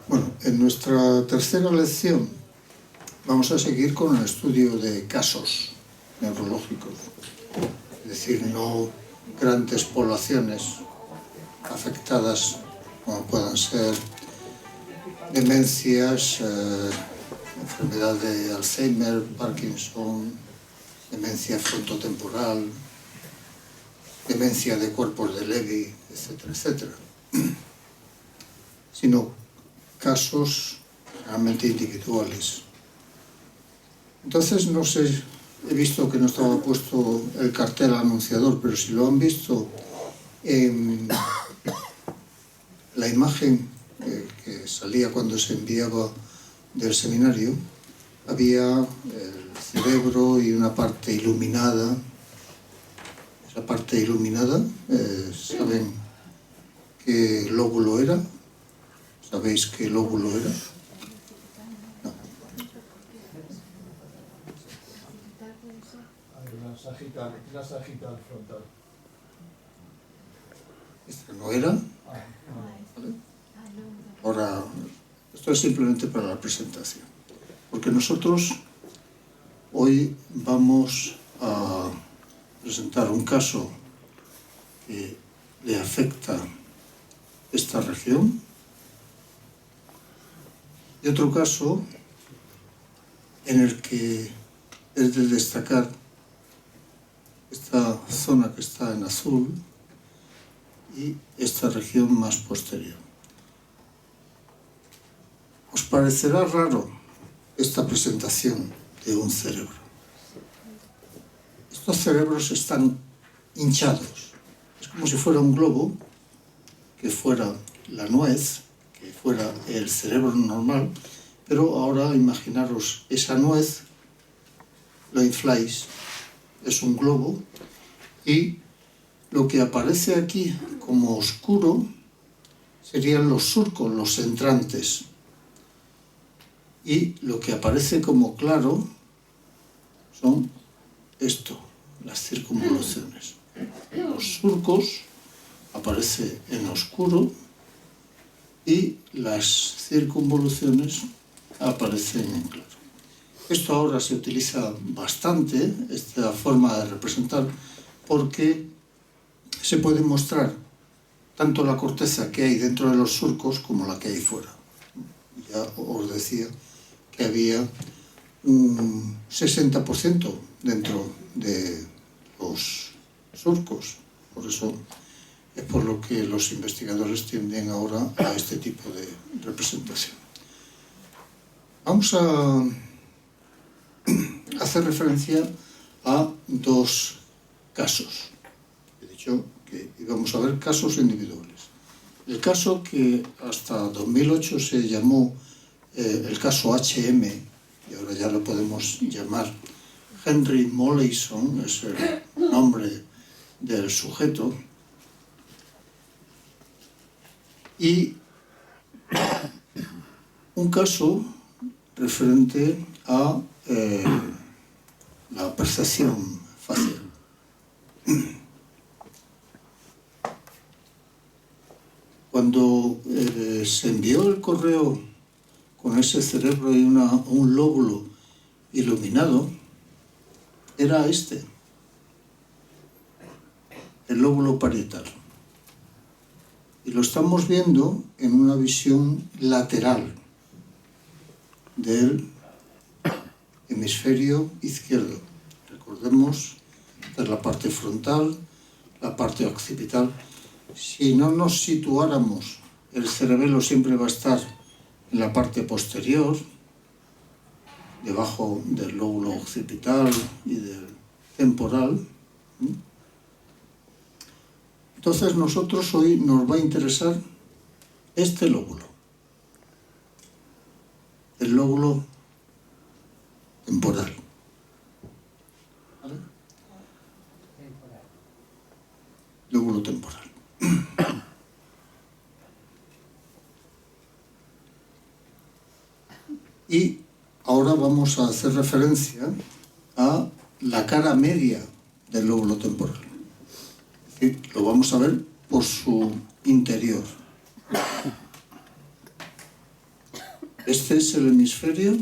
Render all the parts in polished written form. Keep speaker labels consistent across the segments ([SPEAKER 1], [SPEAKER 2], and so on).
[SPEAKER 1] Bueno, en nuestra tercera lección vamos a seguir con el estudio de casos neurológicos, es decir, no grandes poblaciones afectadas como puedan ser demencias, enfermedad de Alzheimer, Parkinson, demencia frontotemporal, demencia de cuerpos de Levy, etcétera, etcétera, sino casos realmente individuales. Entonces, no sé, he visto que no estaba puesto el cartel anunciador, pero si lo han visto en la imagen que salía cuando se enviaba del seminario, había el cerebro y una parte iluminada. Esa parte iluminada, ¿saben qué lóbulo era? ¿Sabéis qué lóbulo era? No.
[SPEAKER 2] La sagital frontal.
[SPEAKER 1] ¿Esta no era? ¿Vale? Ahora, esto es simplemente para la presentación, porque nosotros hoy vamos a presentar un caso que le afecta esta región y otro caso en el que es de destacar esta zona que está en azul y esta región más posterior. ¿Os parecerá raro esta presentación de un cerebro? Estos cerebros están hinchados. Es como si fuera un globo, que fuera la nuez, que fuera el cerebro normal, pero ahora imaginaros esa nuez, lo infláis, es un globo, y lo que aparece aquí como oscuro serían los surcos, los entrantes, y lo que aparece como claro son esto, las circunvoluciones. Los surcos aparecen en oscuro y las circunvoluciones aparecen en claro. Esto ahora se utiliza bastante, esta forma de representar, porque se puede mostrar tanto la corteza que hay dentro de los surcos como la que hay fuera. Ya os decía que había un 60% dentro de los surcos. Por eso es por lo que los investigadores tienden ahora a este tipo de representación. Vamos a hacer referencia a dos casos. He dicho que íbamos a ver casos individuales. El caso que hasta 2008 se llamó el caso HM, y ahora ya lo podemos llamar Henry Molaison, es el nombre del sujeto, y un caso referente a la percepción facial. Cuando se envió el correo con ese cerebro y un lóbulo iluminado, era este, el lóbulo parietal. Y lo estamos viendo en una visión lateral del hemisferio izquierdo. Recordemos, esta es la parte frontal, la parte occipital. Si no nos situáramos, el cerebelo siempre va a estar en la parte posterior, debajo del lóbulo occipital y del temporal. Entonces nosotros hoy nos va a interesar este lóbulo, el lóbulo temporal. ¿Vale? Lóbulo temporal. Y ahora vamos a hacer referencia a la cara media del lóbulo temporal. Es decir, lo vamos a ver por su interior. Este es el hemisferio.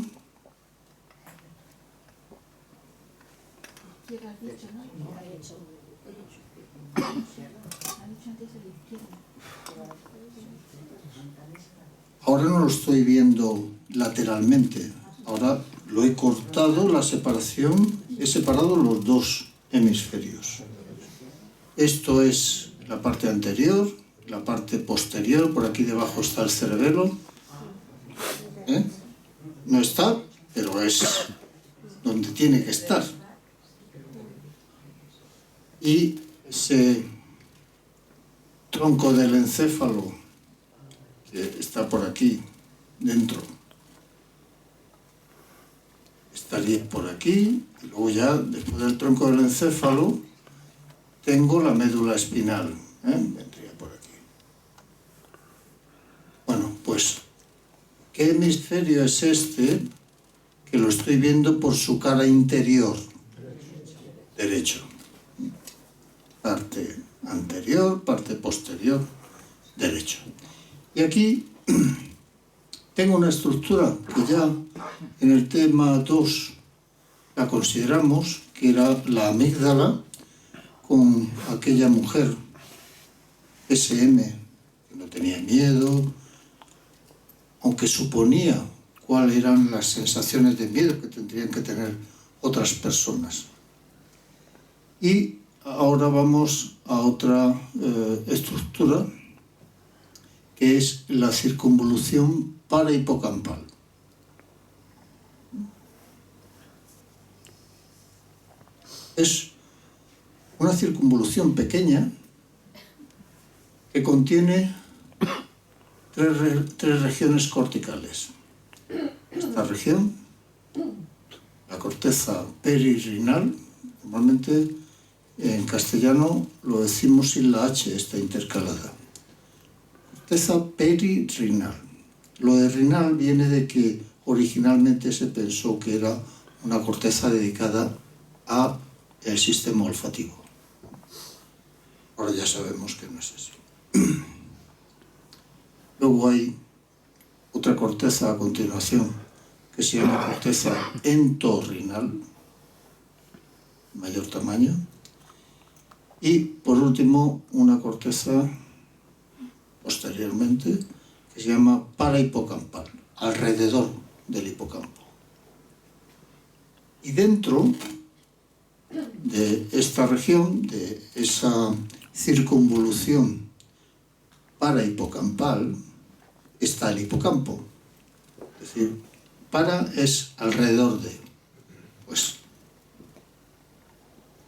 [SPEAKER 1] Ahora no lo estoy viendo lateralmente. Ahora lo he cortado, la separación, he separado los dos hemisferios. Esto es la parte anterior, la parte posterior, por aquí debajo está el cerebelo. No está, pero es donde tiene que estar. Y ese tronco del encéfalo que está por aquí dentro estaría por aquí, y luego ya después del tronco del encéfalo tengo la médula espinal, vendría por aquí. Bueno, pues ¿qué hemisferio es este? Que lo estoy viendo por su cara interior. Derecho. Parte anterior, parte posterior, derecho. Y aquí tengo una estructura que ya en el tema 2 la consideramos, que era la amígdala, con aquella mujer SM, que no tenía miedo, aunque suponía cuáles eran las sensaciones de miedo que tendrían que tener otras personas. Y ahora vamos a otra estructura, que es la circunvolución parahipocampal. Es una circunvolución pequeña que contiene tres regiones corticales. Esta región, la corteza perirrinal, normalmente en castellano lo decimos sin la H, está intercalada. Corteza perirrinal. Lo de rinal viene de que originalmente se pensó que era una corteza dedicada a el sistema olfativo. Ahora ya sabemos que no es así. Luego hay otra corteza a continuación que se llama corteza entorrinal, mayor tamaño. Y por último una corteza posteriormente que se llama parahipocampal, alrededor del hipocampo. Y dentro de esta región, de esa circunvolución parahipocampal, está el hipocampo. Es decir, para es alrededor de, pues,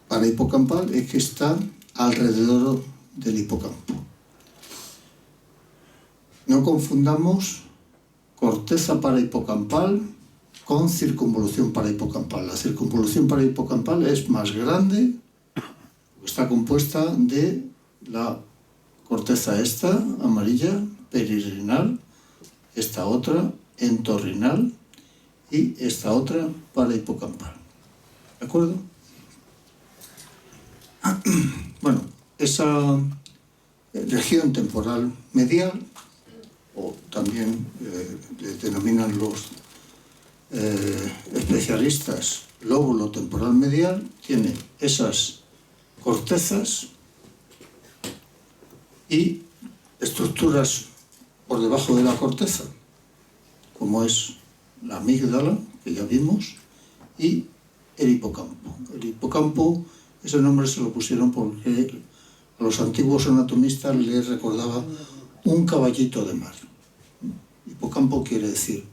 [SPEAKER 1] parahipocampal es que está alrededor del hipocampo. No confundamos corteza parahipocampal con circunvolución parahipocampal. La circunvolución parahipocampal es más grande, está compuesta de la corteza esta, amarilla, perirrinal, esta otra, entorrinal, y esta otra, parahipocampal. ¿De acuerdo? Bueno, esa región temporal medial, o también le denominan los especialistas lóbulo temporal medial, tiene esas cortezas y estructuras por debajo de la corteza, como es la amígdala, que ya vimos, y el hipocampo. El hipocampo, ese nombre se lo pusieron porque a los antiguos anatomistas les recordaba un caballito de mar. Hipocampo quiere decir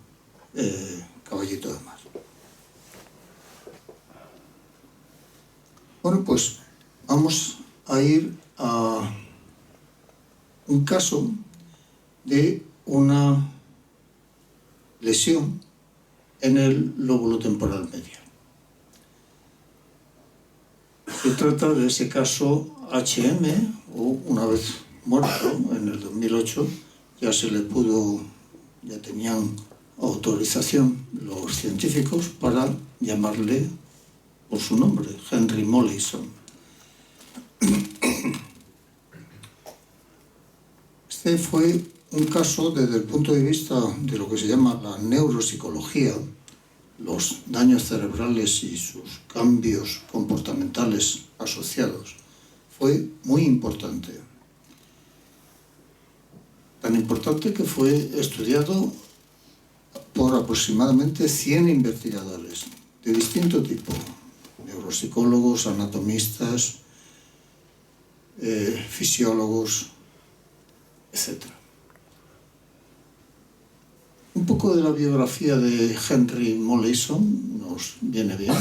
[SPEAKER 1] caballito de mar. Bueno, pues vamos a ir a un caso de una lesión en el lóbulo temporal medial. Se trata de ese caso HM, o una vez muerto, en el 2008, ya se le pudo, ya tenían autorización los científicos para llamarle por su nombre, Henry Mollison. Este fue un caso desde el punto de vista de lo que se llama la neuropsicología, los daños cerebrales y sus cambios comportamentales asociados. Fue muy importante. Tan importante que fue estudiado por aproximadamente 100 investigadores de distinto tipo, neuropsicólogos, anatomistas, fisiólogos, etc. Un poco de la biografía de Henry Molaison nos viene bien.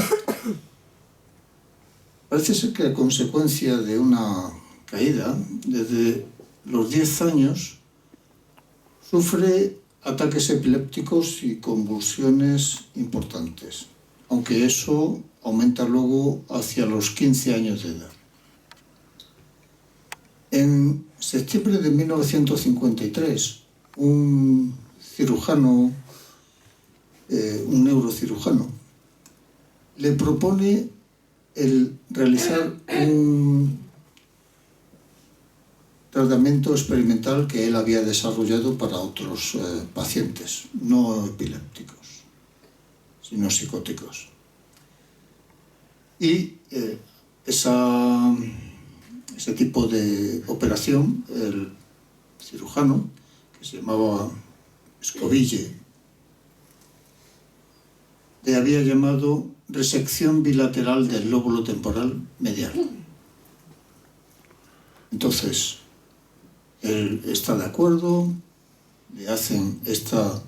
[SPEAKER 1] Parece ser que a consecuencia de una caída, desde los 10 años, sufre ataques epilépticos y convulsiones importantes, aunque eso aumenta luego hacia los 15 años de edad. En septiembre de 1953, un cirujano, un neurocirujano, le propone el realizar un tratamiento experimental que él había desarrollado para otros pacientes, no epilépticos, sino psicóticos. Y ese tipo de operación, el cirujano, que se llamaba Scoville, le había llamado resección bilateral del lóbulo temporal medial. Entonces, él está de acuerdo, le hacen esta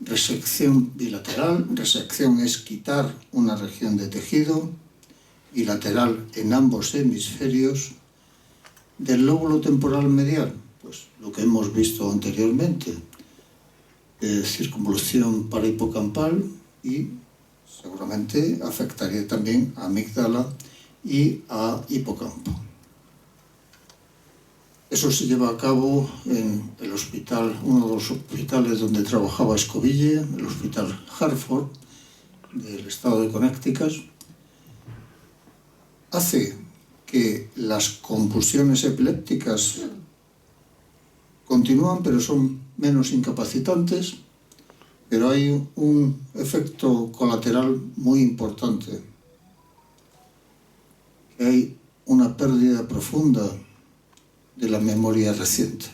[SPEAKER 1] resección bilateral. Resección es quitar una región de tejido, bilateral en ambos hemisferios, del lóbulo temporal medial, pues lo que hemos visto anteriormente, circunvolución parahipocampal, y seguramente afectaría también a amígdala y a hipocampo. Eso se lleva a cabo en el hospital, uno de los hospitales donde trabajaba Scoville, el hospital Hartford del estado de Connecticut. Hace que las convulsiones epilépticas continúan, pero son menos incapacitantes, pero hay un efecto colateral muy importante. Hay una pérdida profunda de la memoria reciente.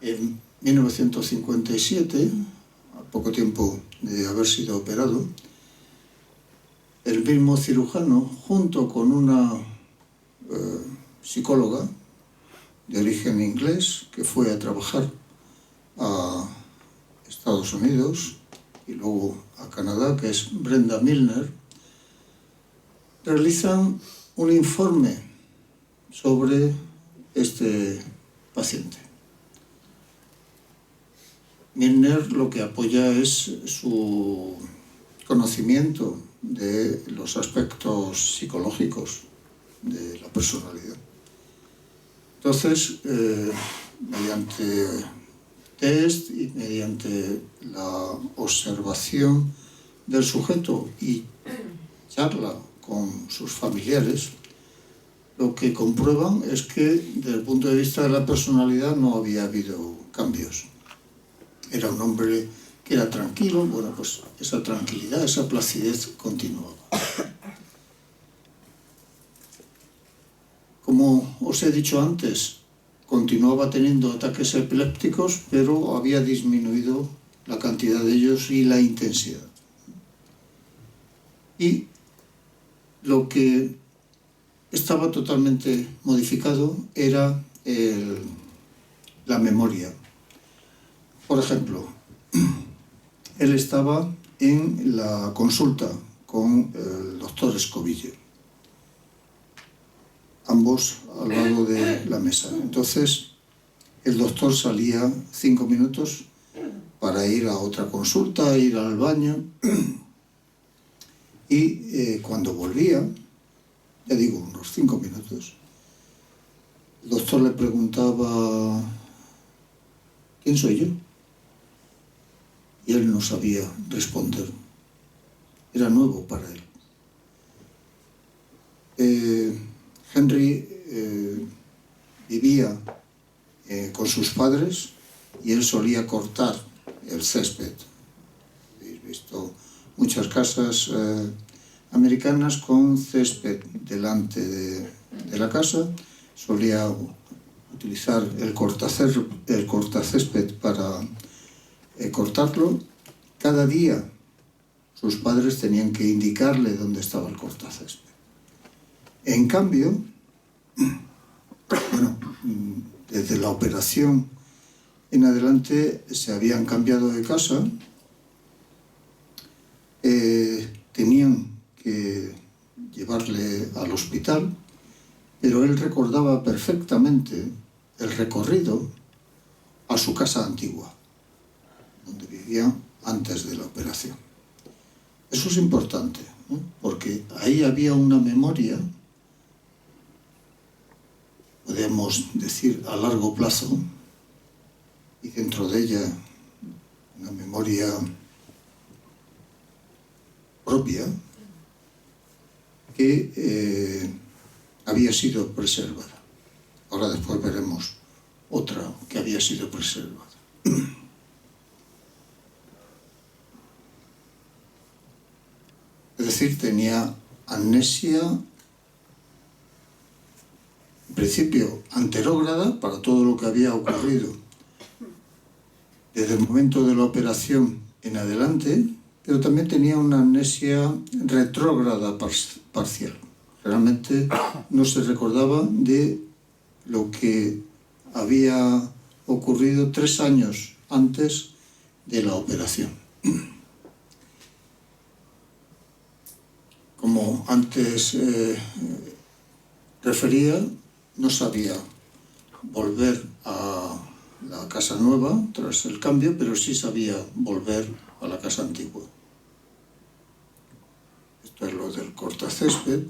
[SPEAKER 1] En 1957, a poco tiempo de haber sido operado, el mismo cirujano, junto con una psicóloga de origen inglés que fue a trabajar a Estados Unidos y luego a Canadá, que es Brenda Milner, realizan un informe sobre este paciente. Milner lo que apoya es su conocimiento de los aspectos psicológicos de la personalidad. Entonces, mediante test y mediante la observación del sujeto y charla con sus familiares, lo que comprueban es que desde el punto de vista de la personalidad no había habido cambios. Era un hombre que era tranquilo, bueno, pues esa tranquilidad, esa placidez continuaba. Como os he dicho antes, continuaba teniendo ataques epilépticos, pero había disminuido la cantidad de ellos y la intensidad. Y lo que estaba totalmente modificado era la memoria. Por ejemplo, él estaba en la consulta con el doctor Scoville, ambos al lado de la mesa. Entonces, el doctor salía 5 minutos para ir a otra consulta, ir al baño, y cuando volvía, ya digo, unos 5 minutos, el doctor le preguntaba: ¿quién soy yo? Y él no sabía responder. Era nuevo para él. Henry vivía con sus padres y él solía cortar el césped. Habéis visto muchas casas americanas con césped delante de la casa. Solía utilizar el cortacésped para cortarlo. Cada día sus padres tenían que indicarle dónde estaba el cortacésped. En cambio, bueno, desde la operación en adelante se habían cambiado de casa, tenían que llevarle al hospital, pero él recordaba perfectamente el recorrido a su casa antigua, donde vivía antes de la operación. Eso es importante, ¿no? Porque ahí había una memoria, podemos decir a largo plazo, y dentro de ella una memoria propia que había sido preservada. Ahora después veremos otra que había sido preservada. Es decir, tenía amnesia, en principio anterógrada, para todo lo que había ocurrido desde el momento de la operación en adelante, pero también tenía una amnesia retrógrada parcial. Realmente no se recordaba de lo que había ocurrido 3 años antes de la operación. Como antes refería, no sabía volver a la casa nueva tras el cambio, pero sí sabía volver a la casa antigua. Esto es lo del cortacésped.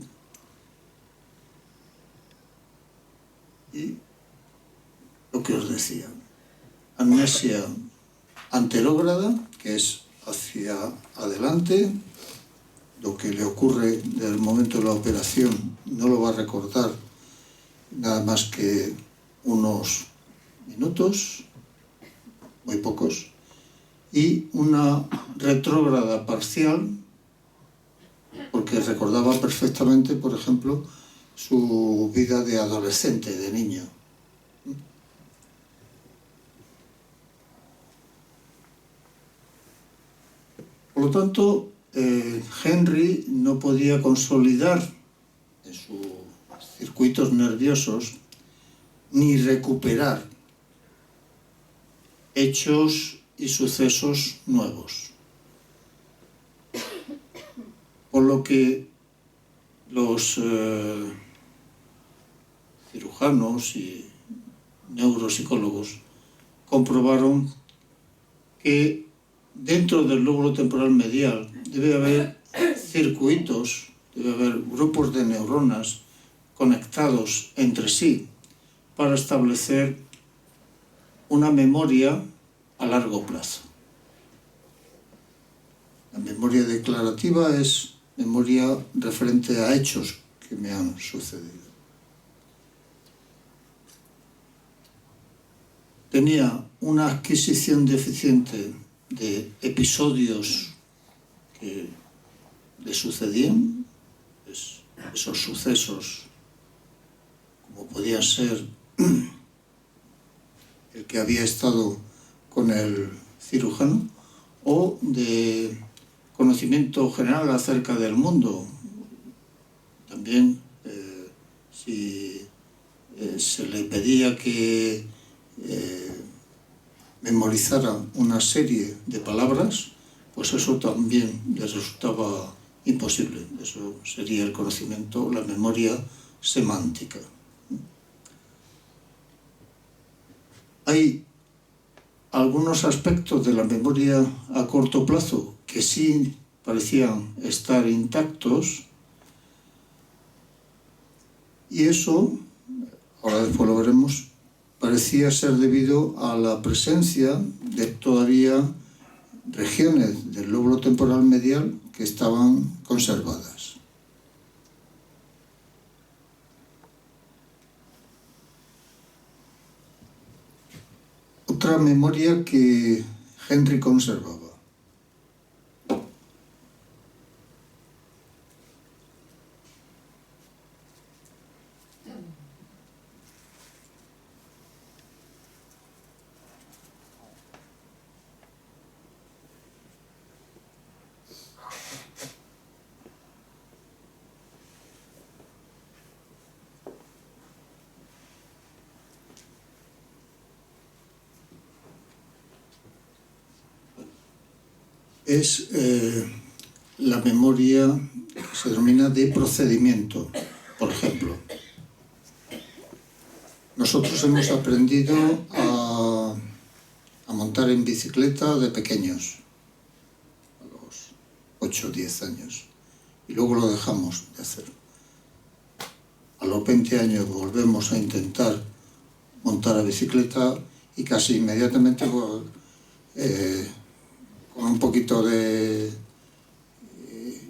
[SPEAKER 1] Y lo que os decía, amnesia anterógrada, que es hacia adelante. Lo que le ocurre desde el momento de la operación no lo va a recordar nada más que unos minutos, muy pocos, y una retrógrada parcial, porque recordaba perfectamente, por ejemplo, su vida de adolescente, de niño. Por lo tanto, Henry no podía consolidar en sus circuitos nerviosos ni recuperar hechos y sucesos nuevos. Por lo que los cirujanos y neuropsicólogos comprobaron que dentro del lóbulo temporal medial debe haber circuitos, debe haber grupos de neuronas conectados entre sí para establecer una memoria a largo plazo. La memoria declarativa es memoria referente a hechos que me han sucedido. Tenía una adquisición deficiente de episodios que le sucedían, esos sucesos, como podía ser el que había estado con el cirujano, o de conocimiento general acerca del mundo. También si se le pedía que memorizara una serie de palabras, pues eso también le resultaba imposible. Eso sería el conocimiento, la memoria semántica. Hay algunos aspectos de la memoria a corto plazo que sí parecían estar intactos, y eso, ahora después lo veremos, parecía ser debido a la presencia de todavía regiones del lóbulo temporal medial que estaban conservadas. otra memoria que Henry conservaba. Es la memoria que se denomina de procedimiento. Por ejemplo, nosotros hemos aprendido a montar en bicicleta de pequeños, a los 8 o 10 años, y luego lo dejamos de hacer. A los 20 años volvemos a intentar montar a bicicleta y casi inmediatamente con un poquito de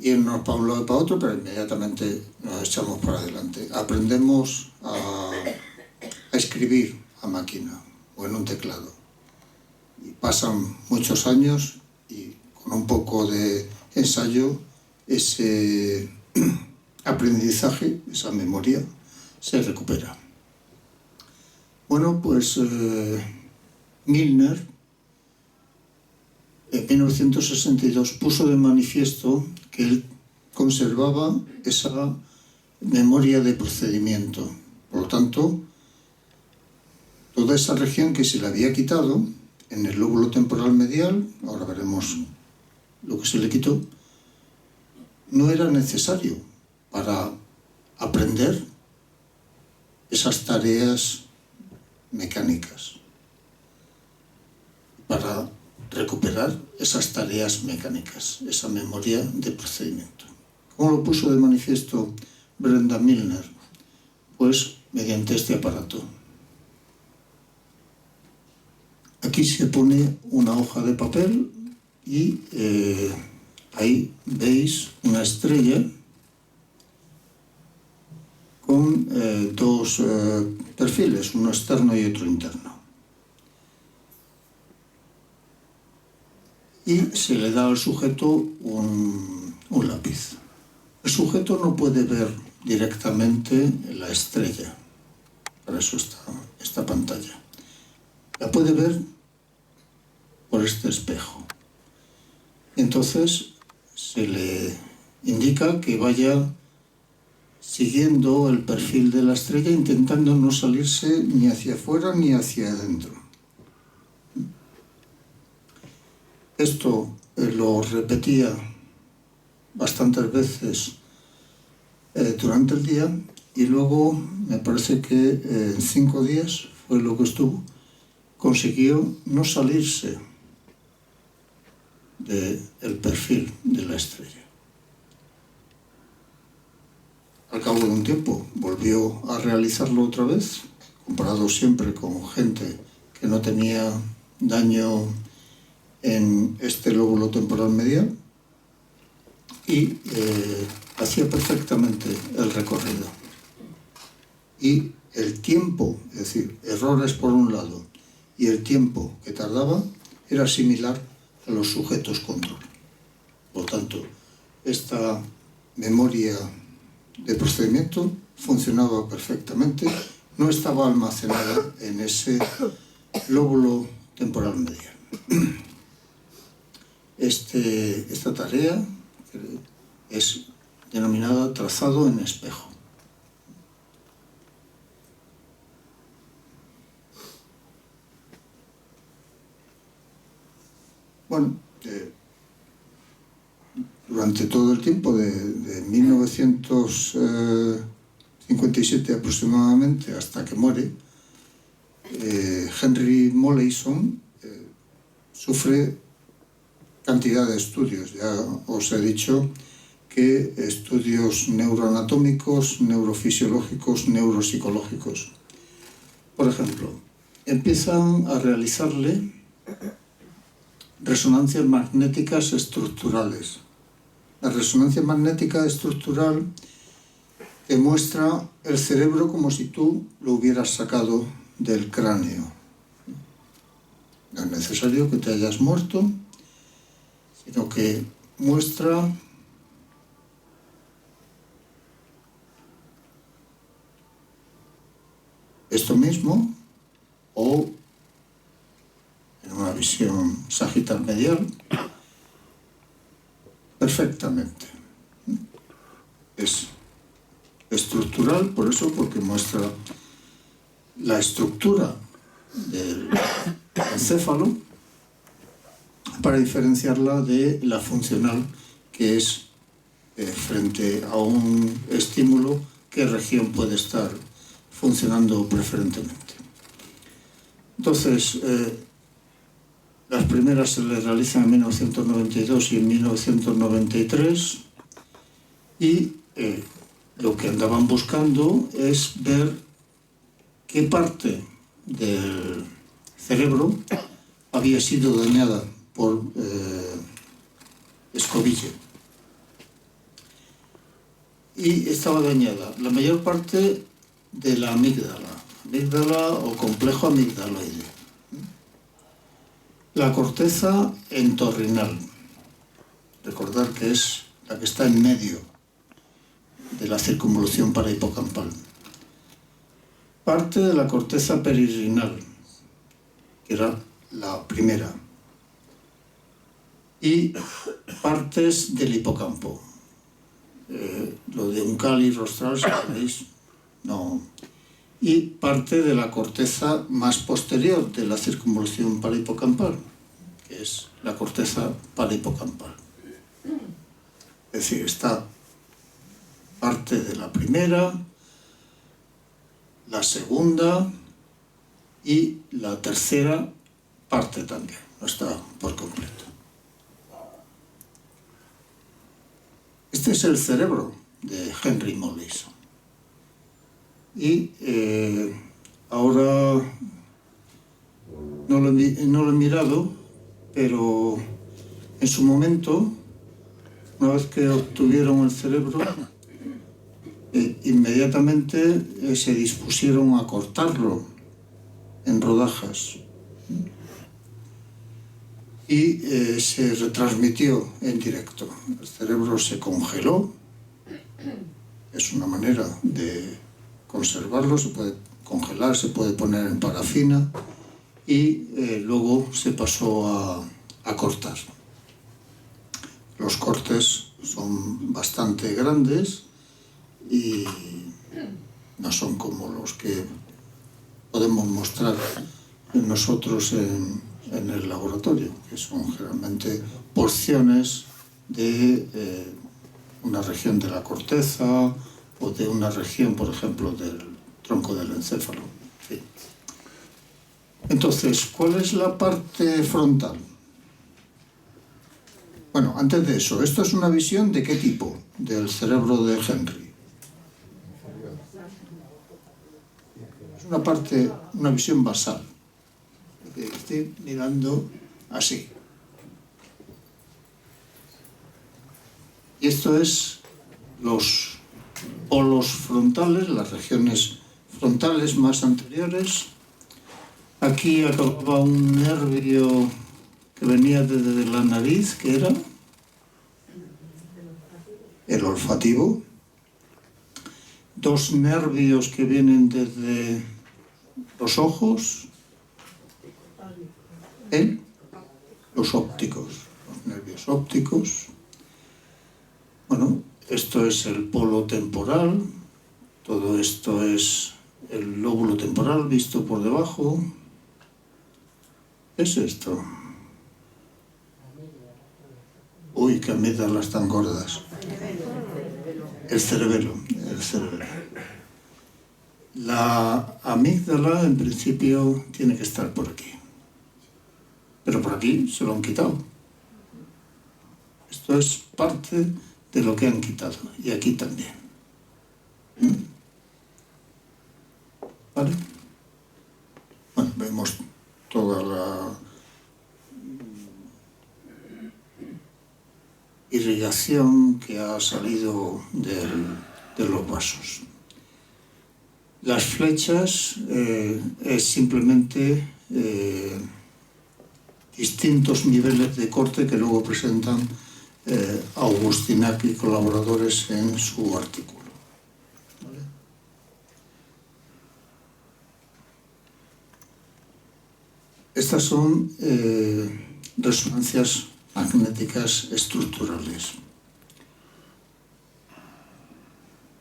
[SPEAKER 1] irnos para un lado y para otro, pero inmediatamente nos echamos para adelante. Aprendemos a escribir a máquina o en un teclado. Y pasan muchos años y con un poco de ensayo ese aprendizaje, esa memoria, se recupera. Bueno, pues Milner en 1962 puso de manifiesto que él conservaba esa memoria de procedimiento. Por lo tanto, toda esa región que se le había quitado en el lóbulo temporal medial, ahora veremos lo que se le quitó, no era necesario para aprender esas tareas mecánicas, para recuperar esas tareas mecánicas, esa memoria de procedimiento. ¿Cómo lo puso de manifiesto Brenda Milner? Pues mediante este aparato. Aquí se pone una hoja de papel y ahí veis una estrella con dos perfiles, uno externo y otro interno. Y se le da al sujeto un lápiz. El sujeto no puede ver directamente la estrella, para eso está esta pantalla. La puede ver por este espejo. Entonces se le indica que vaya siguiendo el perfil de la estrella, intentando no salirse ni hacia afuera ni hacia adentro. Esto lo repetía bastantes veces durante el día y luego me parece que en 5 días fue lo que estuvo, consiguió no salirse del perfil de la estrella. Al cabo de un tiempo volvió a realizarlo otra vez, comparado siempre con gente que no tenía daño en este lóbulo temporal medial, y hacía perfectamente el recorrido. Y el tiempo, es decir, errores por un lado, y el tiempo que tardaba era similar a los sujetos control. Por lo tanto, esta memoria de procedimiento funcionaba perfectamente, no estaba almacenada en ese lóbulo temporal medial. Esta tarea es denominada trazado en espejo. Bueno, durante todo el tiempo de 1957 aproximadamente hasta que muere, Henry Molaison sufre cantidad de estudios. Ya os he dicho que estudios neuroanatómicos, neurofisiológicos, neuropsicológicos. Por ejemplo, empiezan a realizarle resonancias magnéticas estructurales. La resonancia magnética estructural te muestra el cerebro como si tú lo hubieras sacado del cráneo. No es necesario que te hayas muerto, sino que muestra esto mismo, o en una visión sagital medial, perfectamente. Es estructural, por eso, porque muestra la estructura del encéfalo para diferenciarla de la funcional, que es frente a un estímulo, qué región puede estar funcionando preferentemente. Entonces, las primeras se le realizan en 1992 y en 1993 y lo que andaban buscando es ver qué parte del cerebro había sido dañada por escobille. Y estaba dañada la mayor parte de la amígdala o complejo amigdaloide. La corteza entorrinal, recordar que es la que está en medio de la circunvolución parahipocampal. Parte de la corteza peririnal, que era la primera, y partes del hipocampo. Lo de uncal y rostral, si veis, no. Y parte de la corteza más posterior de la circunvolución parahipocampal, que es la corteza parahipocampal. Es decir, está parte de la primera, la segunda y la tercera parte también, no está por completo. Este es el cerebro de Henry Molaison. Y ahora no lo he mirado, pero en su momento, una vez que obtuvieron el cerebro, inmediatamente se dispusieron a cortarlo en rodajas y se retransmitió en directo. El cerebro se congeló, es una manera de conservarlo, se puede congelar, se puede poner en parafina y luego se pasó a cortar. Los cortes son bastante grandes y no son como los que podemos mostrar nosotros en el laboratorio, que son generalmente porciones de una región de la corteza o de una región, por ejemplo, del tronco del encéfalo. Sí. Entonces, ¿cuál es la parte frontal? Bueno, antes de eso, ¿esto es una visión de qué tipo del cerebro de Henry? Es una visión basal. Estoy mirando así. Y esto es los polos frontales, las regiones frontales más anteriores. Aquí acababa un nervio que venía desde la nariz, que era el olfativo. Dos nervios que vienen desde los ojos, los ópticos, los nervios ópticos. Bueno, esto es el polo temporal, todo esto es el lóbulo temporal visto por debajo. ¿Qué es esto? Uy, qué amígdalas tan gordas. El cerebelo. La amígdala, en principio, tiene que estar por aquí. Pero por aquí se lo han quitado. Esto es parte de lo que han quitado. Y aquí también. ¿Vale? Bueno, vemos toda la irrigación que ha salido de los vasos. Las flechas es simplemente distintos niveles de corte que luego presentan Augustinac y colaboradores en su artículo. ¿Vale? Estas son resonancias magnéticas estructurales.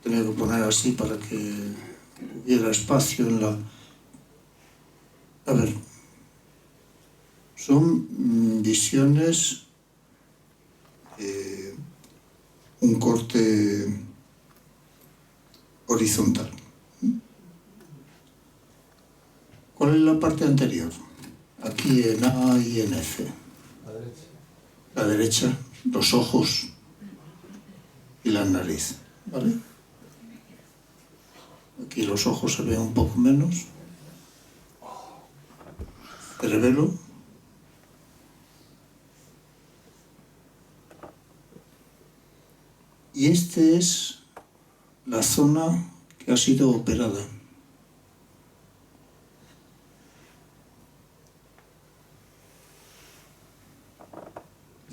[SPEAKER 1] Tenía que poner así para que hubiera espacio en la... A ver, son visiones, un corte horizontal. ¿Cuál es la parte anterior? Aquí en A y en F.
[SPEAKER 2] La derecha.
[SPEAKER 1] La derecha, los ojos y la nariz, ¿vale? Aquí los ojos se ven un poco menos. Cerebelo. Y esta es la zona que ha sido operada.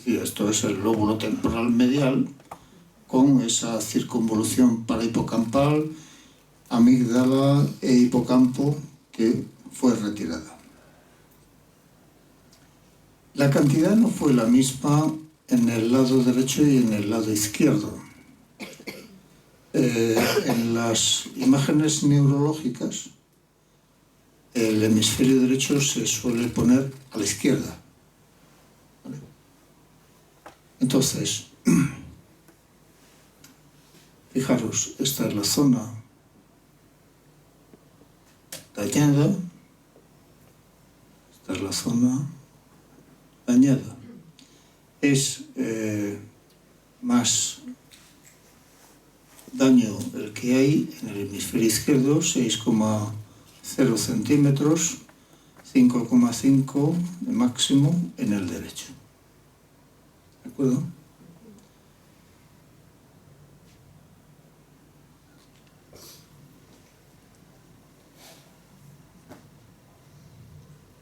[SPEAKER 1] Y esto es el lóbulo temporal medial con esa circunvolución parahipocampal, amígdala e hipocampo que fue retirada. La cantidad no fue la misma en el lado derecho y en el lado izquierdo. En las imágenes neurológicas, el hemisferio derecho se suele poner a la izquierda. ¿Vale? Entonces, fijaros, esta es la zona dañada, esta es la zona dañada. Es más daño el que hay en el hemisferio izquierdo, 6,0 centímetros, 5,5 de máximo en el derecho. ¿De acuerdo?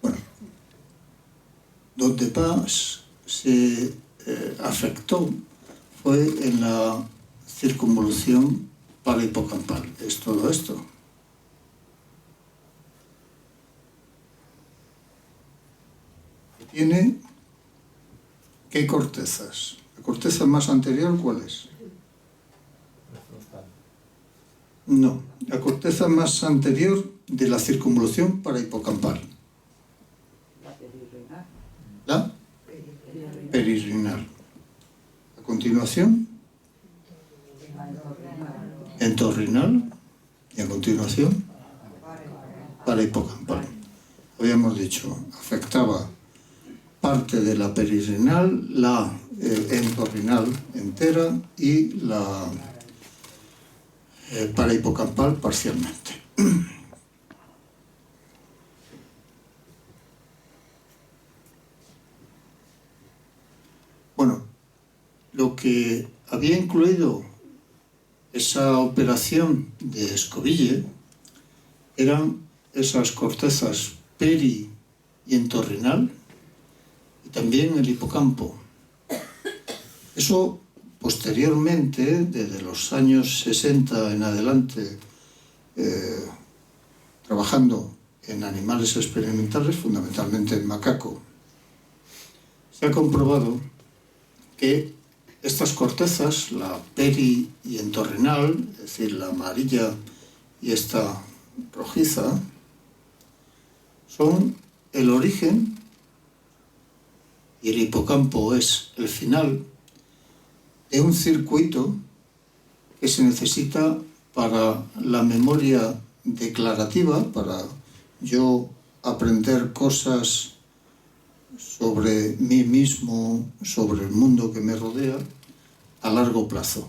[SPEAKER 1] Bueno, donde más se afectó fue en la circunvolución parahipocampal. Es todo esto. Tiene ¿qué cortezas? ¿La corteza más anterior cuál es?
[SPEAKER 2] La frontal.
[SPEAKER 1] No, la corteza más anterior de la circunvolución parahipocampal.
[SPEAKER 3] La perirrenal.
[SPEAKER 1] La perirrenal. A continuación, entorrinal. Y a continuación, parahipocampal. Habíamos dicho, afectaba parte de la perirrenal, la entorrinal entera y la parahipocampal parcialmente. Bueno, lo que había incluido esa operación de Scoville eran esas cortezas peri y entorrinal y también el hipocampo. Eso posteriormente, desde los años 60 en adelante, trabajando en animales experimentales, fundamentalmente en macaco, se ha comprobado que estas cortezas, la peri y entorrinal, es decir, la amarilla y esta rojiza, son el origen y el hipocampo es el final de un circuito que se necesita para la memoria declarativa, para yo aprender cosas sobre mí mismo, sobre el mundo que me rodea, a largo plazo.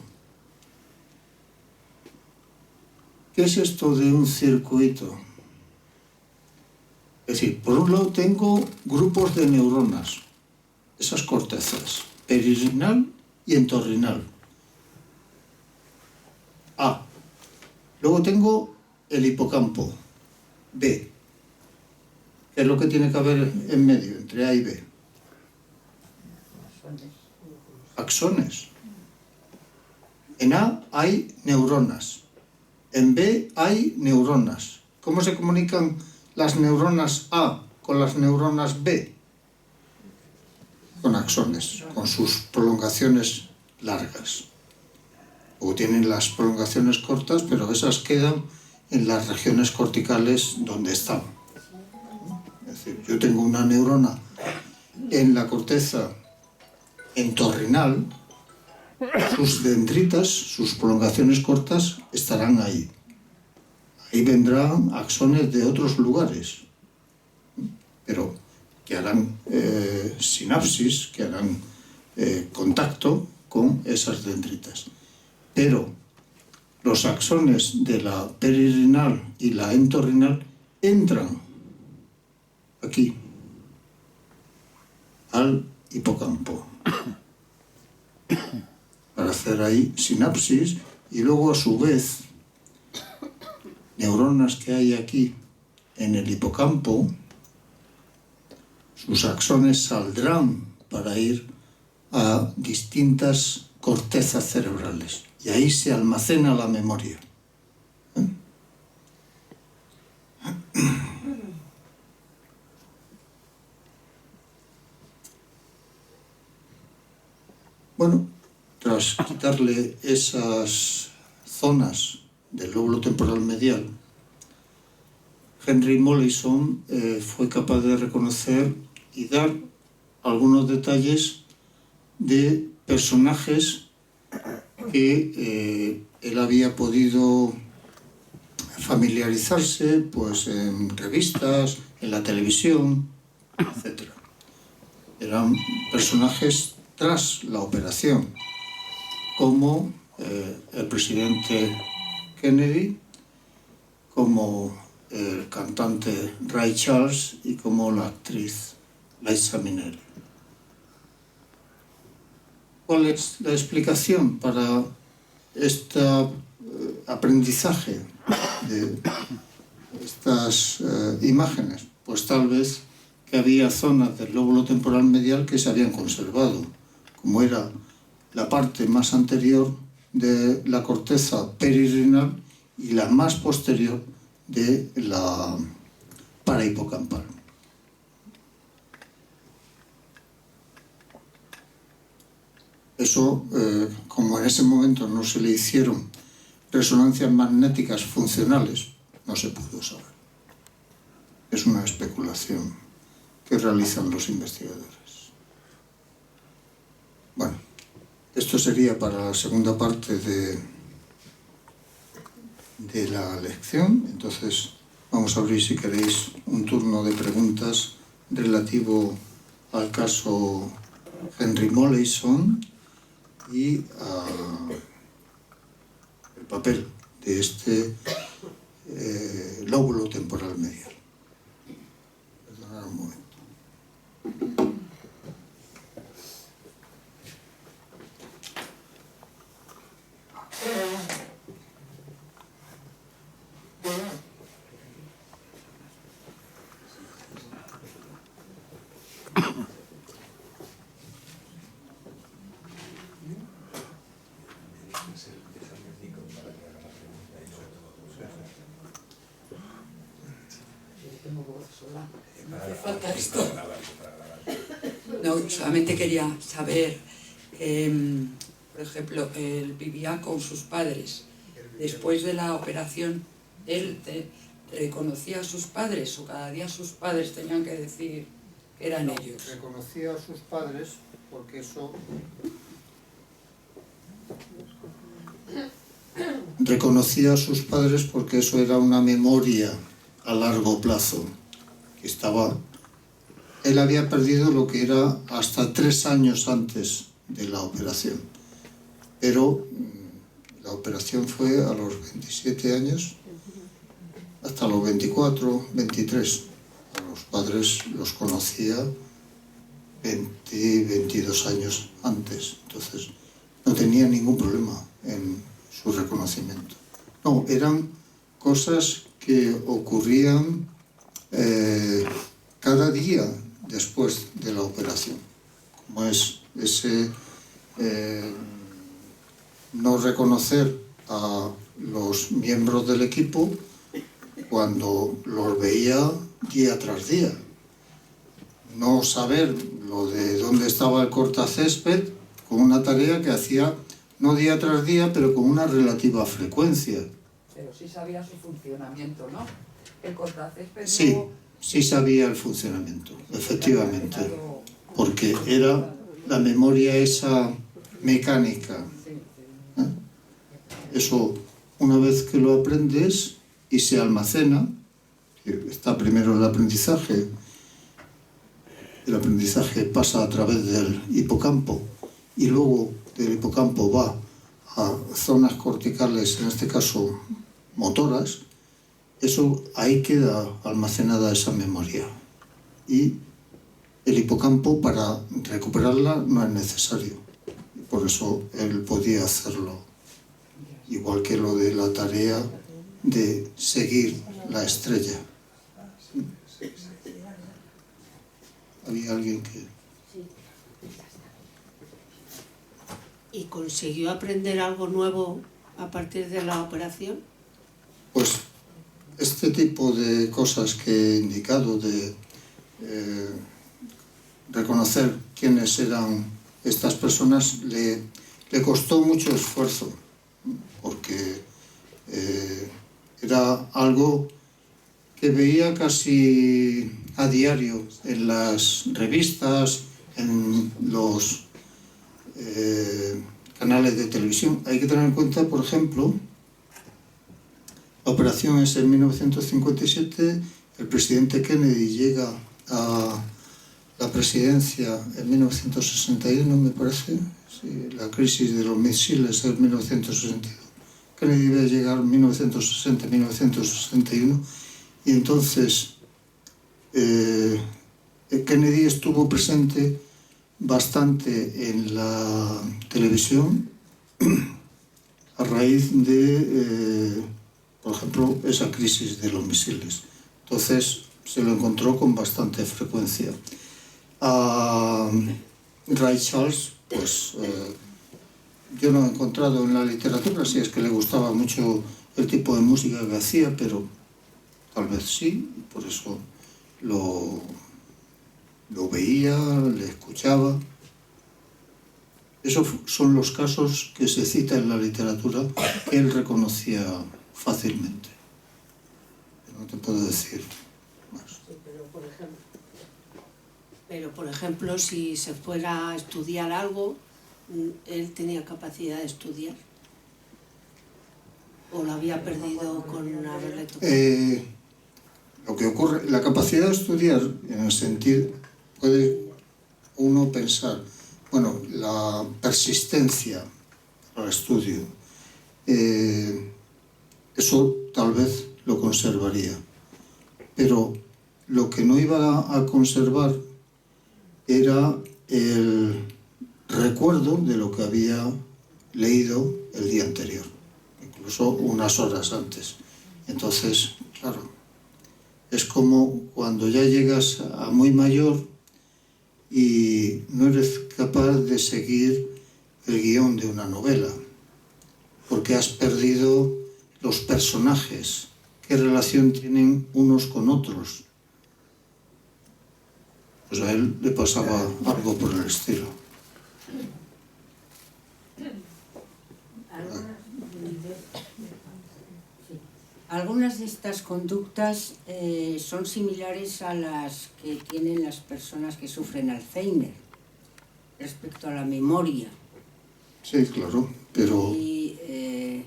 [SPEAKER 1] ¿Qué es esto de un circuito? Es decir, por un lado tengo grupos de neuronas, esas cortezas, perirrenal y entorrinal. A. Luego tengo el hipocampo, B. ¿Qué es lo que tiene que haber en medio, entre A y B? Axones. En A hay neuronas. En B hay neuronas. ¿Cómo se comunican las neuronas A con las neuronas B? Con axones, con sus prolongaciones largas. O tienen las prolongaciones cortas, pero esas quedan en las regiones corticales donde están. Es decir, yo tengo una neurona en la corteza entorrinal, sus dendritas, sus prolongaciones cortas estarán ahí. Ahí vendrán axones de otros lugares, pero que harán sinapsis, que harán contacto con esas dendritas. Pero los axones de la perirenal y la entorrinal entran aquí, al hipocampo, para hacer ahí sinapsis, y luego a su vez neuronas que hay aquí en el hipocampo, sus axones saldrán para ir a distintas cortezas cerebrales y ahí se almacena la memoria. Bueno, tras quitarle esas zonas del lóbulo temporal medial, Henry Molaison fue capaz de reconocer y dar algunos detalles de personajes que él había podido familiarizarse pues, en revistas, en la televisión, etc. Eran personajes tras la operación, como el presidente Kennedy, como el cantante Ray Charles y como la actriz Liza Minnelli. ¿Cuál es la explicación para este aprendizaje de estas imágenes? Pues tal vez que había zonas del lóbulo temporal medial que se habían conservado, como era la parte más anterior de la corteza perirenal y la más posterior de la parahipocampal. Eso, como en ese momento no se le hicieron resonancias magnéticas funcionales, no se pudo saber. Es una especulación que realizan los investigadores. Bueno, esto sería para la segunda parte de la lección. Entonces vamos a abrir, si queréis, un turno de preguntas relativo al caso Henry Molaison y el papel de este lóbulo temporal medial. Perdonad un momento.
[SPEAKER 4] Falta esto. No, solamente quería saber, por ejemplo, él vivía con sus padres. Después de la operación, él reconocía a sus padres, o cada día sus padres tenían que decir que eran ellos.
[SPEAKER 1] Reconocía a sus padres porque eso... Reconocía a sus padres porque eso era una memoria a largo plazo, que estaba... Él había perdido lo que era hasta 3 años antes de la operación, pero la operación fue a los 27 años, hasta los 24, 23. A los padres los conocía 20, 22 años antes, entonces no tenía ningún problema en su reconocimiento. No, eran cosas que ocurrían cada día después de la operación, como es ese no reconocer a los miembros del equipo cuando los veía día tras día. No saber lo de dónde estaba el cortacésped con una tarea que hacía no día tras día, pero con una relativa frecuencia.
[SPEAKER 4] Pero sí sabía su funcionamiento, ¿no? El cortacésped.
[SPEAKER 1] Sí,
[SPEAKER 4] no...
[SPEAKER 1] sí sabía el funcionamiento, efectivamente, porque era la memoria esa mecánica. Eso, una vez que lo aprendes y se almacena, está primero el aprendizaje pasa a través del hipocampo y luego del hipocampo va a zonas corticales, en este caso motoras, eso ahí queda almacenada esa memoria. Y el hipocampo para recuperarla no es necesario. Por eso él podía hacerlo. Igual que lo de la tarea de seguir la estrella. Había alguien que...
[SPEAKER 5] ¿Y consiguió aprender algo nuevo a partir de la operación?
[SPEAKER 1] Pues este tipo de cosas que he indicado, de reconocer quiénes eran estas personas, le costó mucho esfuerzo, porque era algo que veía casi a diario en las revistas, en los canales de televisión. Hay que tener en cuenta, por ejemplo, la operación es en 1957, el presidente Kennedy llega a la presidencia en 1961, me parece, sí, la crisis de los misiles en 1962. Kennedy debe llegar en 1960-1961 y entonces Kennedy estuvo presente bastante en la televisión a raíz de, por ejemplo, esa crisis de los misiles. Entonces se lo encontró con bastante frecuencia. A Ray Charles, pues yo no he encontrado en la literatura si es que le gustaba mucho el tipo de música que hacía, pero tal vez sí, por eso lo veía, le escuchaba. Esos son los casos que se citan en la literatura que él reconocía fácilmente. No te puedo decir más.
[SPEAKER 5] Sí, pero por ejemplo, si se fuera a estudiar algo, ¿él tenía capacidad de estudiar? ¿O lo había perdido con haberle tocado?
[SPEAKER 1] Lo que ocurre, la capacidad de estudiar, en el sentido, puede uno pensar, bueno, la persistencia al estudio, eso tal vez lo conservaría, pero lo que no iba a conservar era el recuerdo de lo que había leído el día anterior, incluso unas horas antes. Entonces, claro, es como cuando ya llegas a muy mayor y no eres capaz de seguir el guión de una novela, porque has perdido los personajes, qué relación tienen unos con otros. Pues a él le pasaba algo por el estilo.
[SPEAKER 6] Algunas de estas conductas son similares a las que tienen las personas que sufren Alzheimer respecto a la memoria.
[SPEAKER 1] Sí, claro, pero
[SPEAKER 6] sí.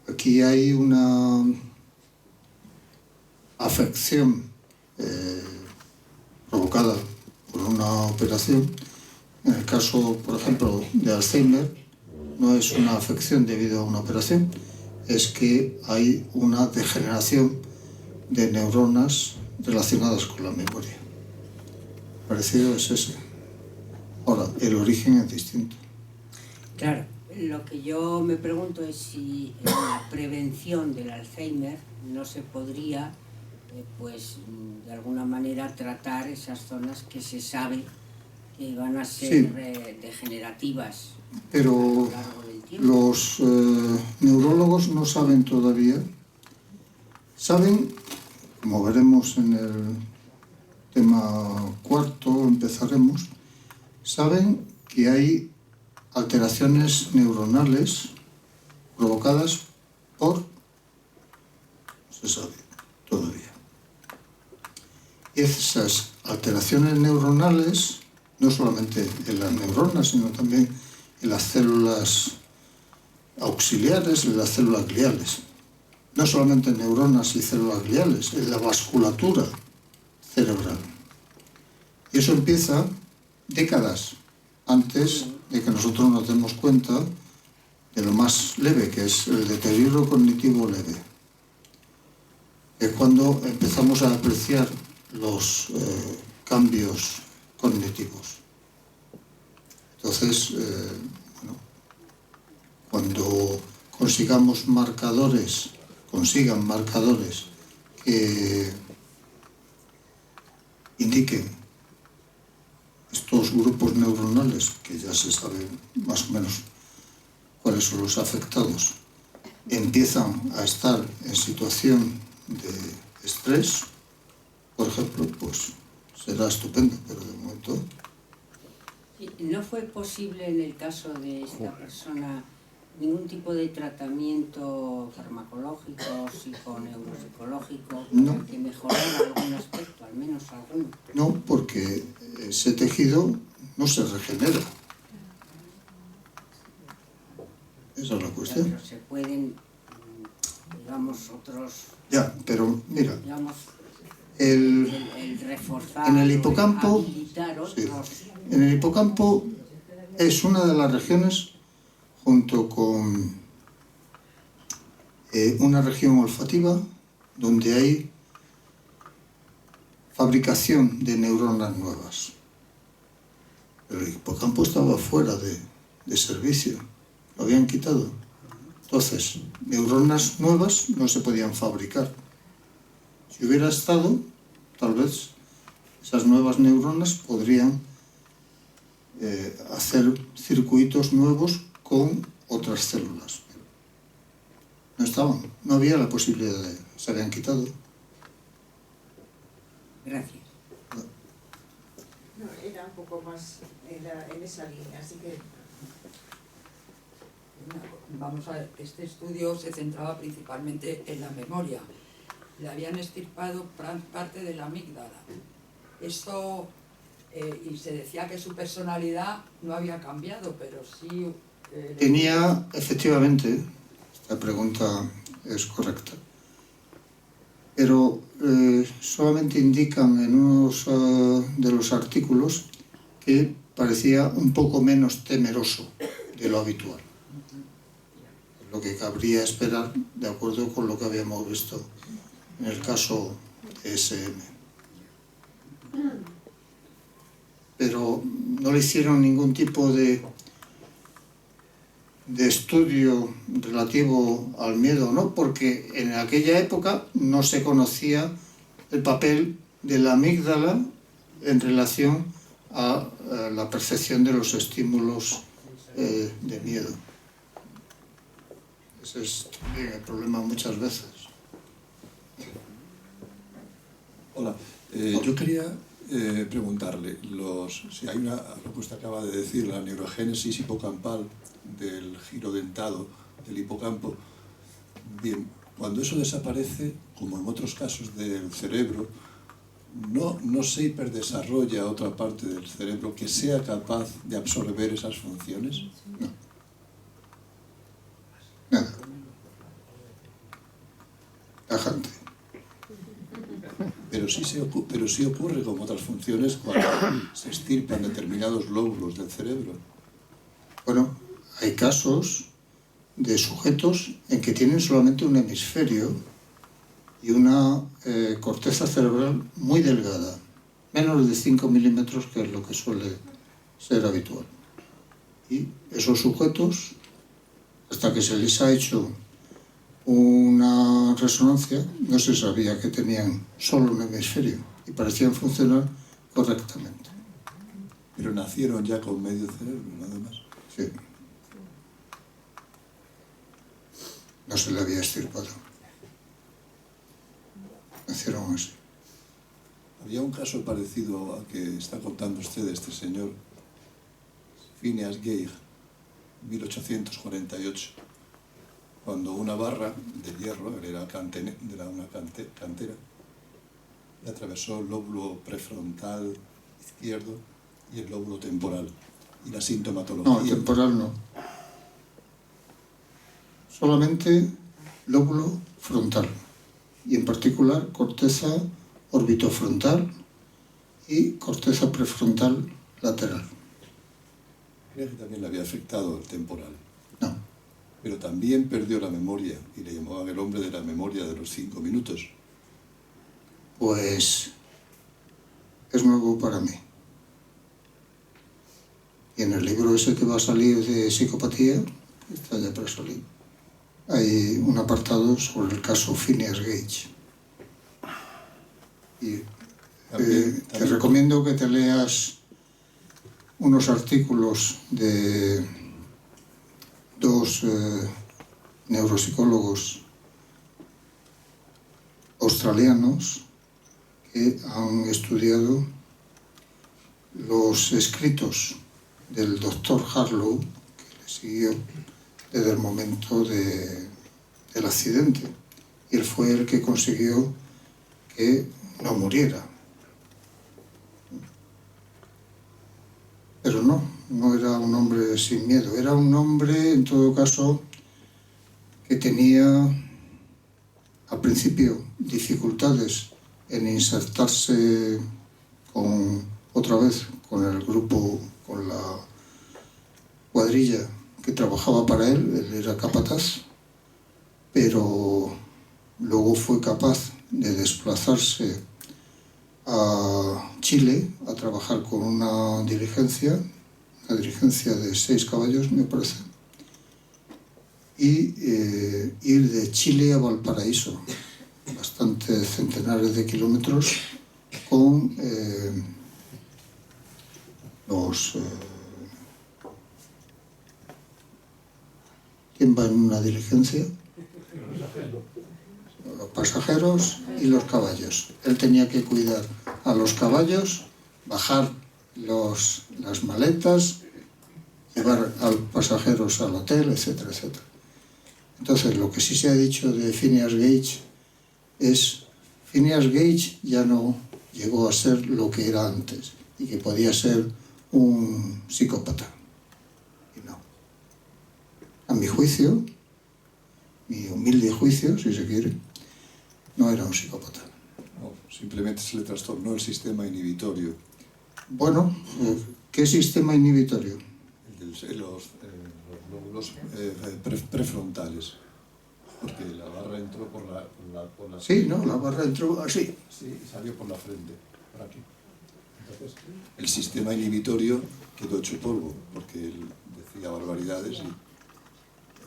[SPEAKER 1] Aquí hay una afección provocada por una operación. En el caso, por ejemplo, de Alzheimer, no es una afección debido a una operación, es que hay una degeneración de neuronas relacionadas con la memoria. Parecido es ese. Ahora, el origen es distinto.
[SPEAKER 6] Claro, lo que yo me pregunto es si en la prevención del Alzheimer no se podría, pues, de alguna manera tratar esas zonas que se sabe que van a ser
[SPEAKER 1] Sí.
[SPEAKER 6] degenerativas a
[SPEAKER 1] Pero
[SPEAKER 6] lo largo del tiempo.
[SPEAKER 1] los neurólogos no saben todavía. Saben, como veremos en el tema cuarto, empezaremos, saben que hay alteraciones neuronales provocadas por, no se sabe todavía. Esas alteraciones neuronales, no solamente en las neuronas, sino también en las células auxiliares, en las células gliales. No solamente en neuronas y células gliales, en la vasculatura cerebral. Y eso empieza décadas antes de que nosotros nos demos cuenta de lo más leve, que es el deterioro cognitivo leve. Es cuando empezamos a apreciar los cambios cognitivos. Entonces, cuando consigan marcadores que indiquen estos grupos neuronales, que ya se sabe más o menos cuáles son los afectados, empiezan a estar en situación de estrés, por ejemplo, pues será estupendo, pero de momento...
[SPEAKER 6] ¿No fue posible en el caso de esta persona ningún tipo de tratamiento farmacológico, psiconeuropsicológico,
[SPEAKER 1] No.
[SPEAKER 6] que mejorara algún aspecto, al menos alguno?
[SPEAKER 1] No, porque ese tejido no se regenera. Esa es la cuestión.
[SPEAKER 6] Pero se pueden, digamos, otros,
[SPEAKER 1] Ya, pero mira,
[SPEAKER 6] digamos,
[SPEAKER 1] el
[SPEAKER 6] reforzar,
[SPEAKER 1] en el hipocampo,
[SPEAKER 6] habilitar
[SPEAKER 1] sí,
[SPEAKER 6] otros.
[SPEAKER 1] en el hipocampo es una de las regiones, junto con una región olfativa, donde hay fabricación de neuronas nuevas. Pero el hipocampo estaba fuera de servicio, lo habían quitado. Entonces, neuronas nuevas no se podían fabricar. Si hubiera estado, tal vez esas nuevas neuronas podrían hacer circuitos nuevos con otras células. No estaban, no había la posibilidad se habían quitado.
[SPEAKER 6] Gracias.
[SPEAKER 3] No, era un poco más en esa línea, así que...
[SPEAKER 4] Vamos a ver, este estudio se centraba principalmente en la memoria. Le habían extirpado parte de la amígdala. Eso, y se decía que su personalidad no había cambiado, pero sí...
[SPEAKER 1] Tenía, efectivamente, esta pregunta es correcta, pero solamente indican en unos de los artículos que parecía un poco menos temeroso de lo habitual. Lo que cabría esperar, de acuerdo con lo que habíamos visto en el caso de SM. Pero no le hicieron ningún tipo de estudio relativo al miedo, ¿no? Porque en aquella época no se conocía el papel de la amígdala en relación a la percepción de los estímulos de miedo. Ese es también el problema muchas veces.
[SPEAKER 7] Hola, yo quería preguntarle, si hay lo que usted acaba de decir, la neurogénesis hipocampal del giro dentado del hipocampo, bien, cuando eso desaparece, como en otros casos del cerebro, no se hiperdesarrolla otra parte del cerebro que sea capaz de absorber esas funciones.
[SPEAKER 1] No. Nada. Tajante.
[SPEAKER 7] Pero sí ocurre con otras funciones cuando se extirpan determinados lóbulos del cerebro.
[SPEAKER 1] Bueno, hay casos de sujetos en que tienen solamente un hemisferio y una corteza cerebral muy delgada, menos de 5 milímetros, que es lo que suele ser habitual. Y esos sujetos, hasta que se les ha hecho una resonancia, no se sabía que tenían solo un hemisferio y parecían funcionar correctamente.
[SPEAKER 7] Pero nacieron ya con medio cerebro, nada más.
[SPEAKER 1] Sí. No se le había extirpado. Nacieron así.
[SPEAKER 7] Había un caso parecido al que está contando usted, este señor Phineas Gage, 1848, cuando una barra de hierro, era una cantera, le atravesó el lóbulo prefrontal izquierdo y el lóbulo temporal. Y la sintomatología...
[SPEAKER 1] No, temporal no. Solamente lóbulo frontal. Y en particular corteza orbitofrontal y corteza prefrontal lateral.
[SPEAKER 7] Creo que también le había afectado el temporal.
[SPEAKER 1] No.
[SPEAKER 7] Pero también perdió la memoria, y le llamaban el hombre de la memoria de los 5 minutos.
[SPEAKER 1] Pues es nuevo para mí. Y en el libro ese que va a salir de psicopatía, está ya para salir, hay un apartado sobre el caso Phineas Gage. Y te recomiendo que te leas unos artículos de dos neuropsicólogos australianos que han estudiado los escritos del doctor Harlow, que le siguió desde el momento del accidente. Y él fue el que consiguió que no muriera. Pero no era un hombre sin miedo, era un hombre, en todo caso, que tenía al principio dificultades en insertarse otra vez con el grupo, con la cuadrilla que trabajaba para él era capataz, pero luego fue capaz de desplazarse a Chile a trabajar con una diligencia de 6 caballos, me parece, y ir de Chile a Valparaíso, bastantes centenares de kilómetros, con ¿quién va en una diligencia? Los pasajeros y los caballos. Él tenía que cuidar a los caballos, bajar las maletas, llevar a los pasajeros al hotel, etcétera, etcétera. Entonces, lo que sí se ha dicho de Phineas Gage es Phineas Gage ya no llegó a ser lo que era antes y que podía ser un psicópata. Y no. A mi juicio, mi humilde juicio, si se quiere, no era un psicópata.
[SPEAKER 7] No, simplemente se le trastornó el sistema inhibitorio.
[SPEAKER 1] Bueno, ¿qué sistema inhibitorio?
[SPEAKER 7] Los lóbulos prefrontales. Porque la barra entró por la...
[SPEAKER 1] Sí, no, la barra entró así.
[SPEAKER 7] Sí, y salió por la frente, por aquí. Entonces, el sistema inhibitorio quedó hecho polvo, porque él decía barbaridades y en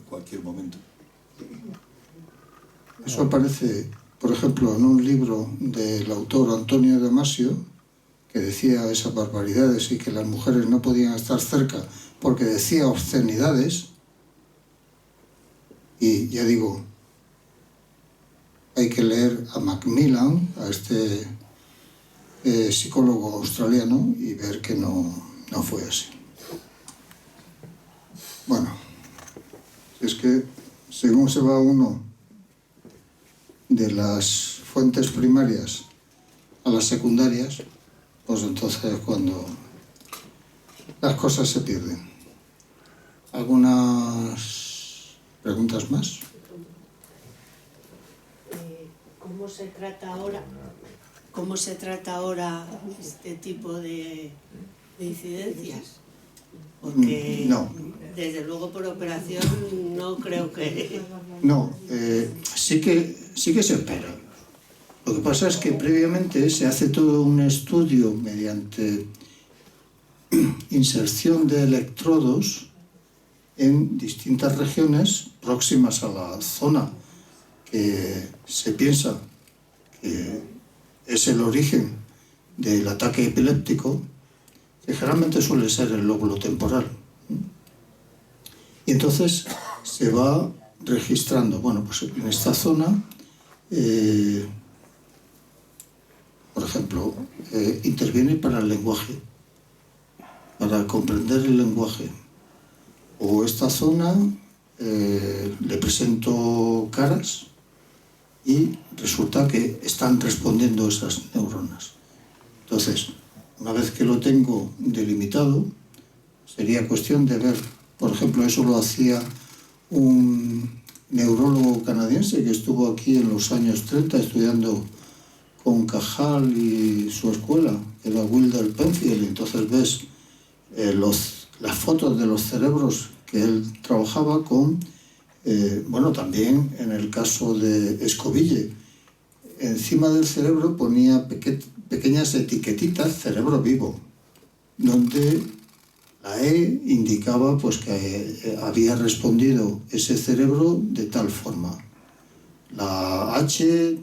[SPEAKER 7] cualquier momento.
[SPEAKER 1] Eso aparece, por ejemplo, en un libro del autor Antonio Damasio, que decía esas barbaridades y que las mujeres no podían estar cerca porque decía obscenidades. Y ya digo, hay que leer a Macmillan, a este psicólogo australiano, y ver que no fue así. Bueno, es que según se va uno de las fuentes primarias a las secundarias, pues entonces es cuando las cosas se pierden. ¿Algunas preguntas más?
[SPEAKER 5] ¿Cómo se trata ahora este tipo de incidencias? Porque
[SPEAKER 1] No.
[SPEAKER 5] desde luego por operación no creo que...
[SPEAKER 1] No, sí que se opera. Lo que pasa es que previamente se hace todo un estudio mediante inserción de electrodos en distintas regiones próximas a la zona que se piensa que es el origen del ataque epiléptico, que generalmente suele ser el lóbulo temporal. Y entonces se va registrando, bueno, pues en esta zona, por ejemplo, interviene para el lenguaje, para comprender el lenguaje. O esta zona le presento caras y resulta que están respondiendo esas neuronas. Entonces, una vez que lo tengo delimitado, sería cuestión de ver, por ejemplo, eso lo hacía un neurólogo canadiense que estuvo aquí en los años 30 estudiando con Cajal y su escuela, que era Wilder Penfield. Entonces ves las fotos de los cerebros que él trabajaba con, bueno, también en el caso de Escobille, encima del cerebro ponía pequeñas etiquetitas cerebro vivo, donde la E indicaba pues que había respondido ese cerebro de tal forma. La H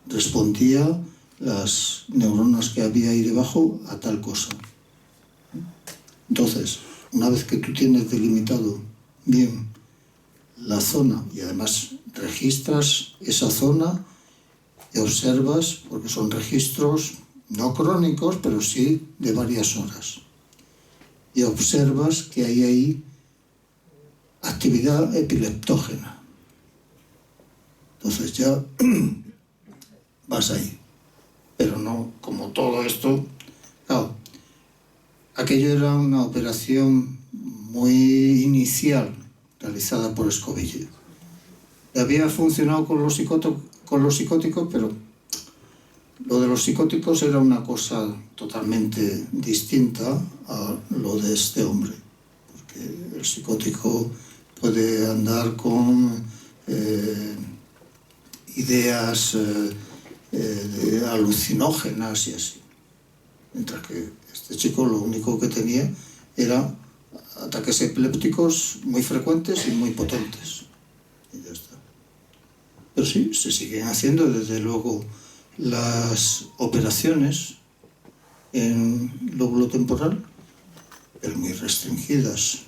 [SPEAKER 1] respondía las neuronas que había ahí debajo a tal cosa. Entonces, una vez que tú tienes delimitado bien la zona y además registras esa zona y observas, porque son registros no crónicos, pero sí de varias horas, y observas que hay ahí actividad epileptógena. Entonces ya vas ahí. Pero no como todo esto. Claro, aquello era una operación muy inicial realizada por Escobille. Había funcionado con los psicóticos, pero lo de los psicóticos era una cosa totalmente distinta a lo de este hombre, porque el psicótico puede andar con ideas alucinógenas y así, mientras que este chico lo único que tenía era ataques epilépticos muy frecuentes y muy potentes, y ya está. Pero sí, se siguen haciendo desde luego las operaciones en lóbulo temporal, pero muy restringidas.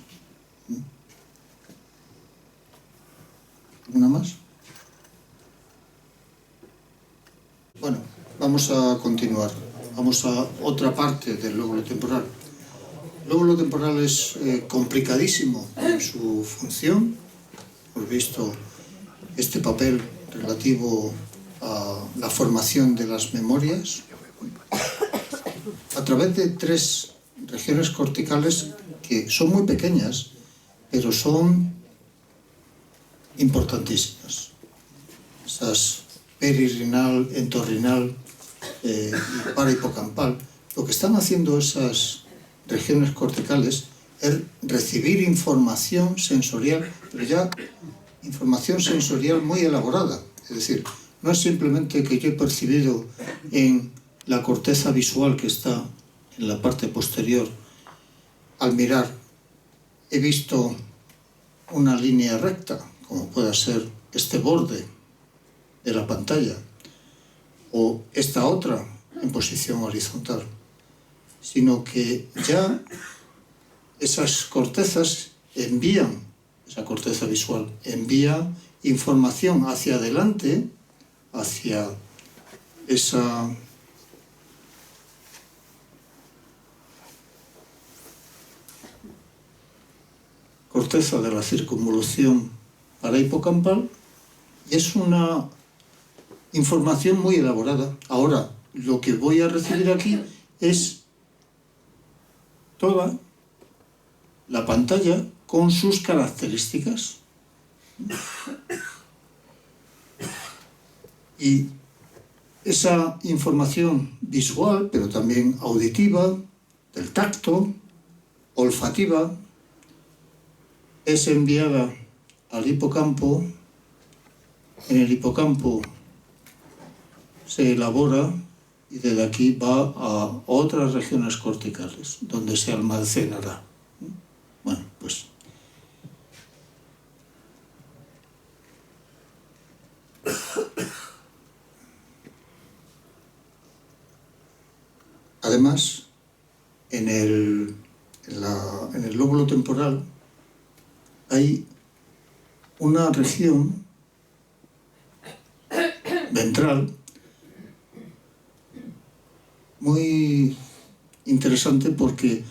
[SPEAKER 1] ¿Una más? Bueno, vamos a continuar. Vamos a otra parte del lóbulo temporal. El lóbulo temporal es complicadísimo en su función. Hemos visto este papel relativo a la formación de las memorias a través de 3 regiones corticales que son muy pequeñas, pero son importantísimas. Esas perirenal, entorrinal y parahipocampal. Lo que están haciendo esas regiones corticales es recibir información sensorial, pero ya información sensorial muy elaborada. Es decir, no es simplemente que yo he percibido en la corteza visual que está en la parte posterior, al mirar, he visto una línea recta, como pueda ser este borde de la pantalla, o esta otra en posición horizontal, sino que ya esas cortezas envían, esa corteza visual envía información hacia adelante, hacia esa corteza de la circunvolución parahipocampal, y es una información muy elaborada. Ahora, lo que voy a recibir aquí es toda la pantalla con sus características. Y esa información visual, pero también auditiva, del tacto, olfativa, es enviada al hipocampo. En el hipocampo se elabora y desde aquí va a otras regiones corticales donde se almacenará. Bueno, pues además, en el lóbulo temporal hay una región ventral muy interesante porque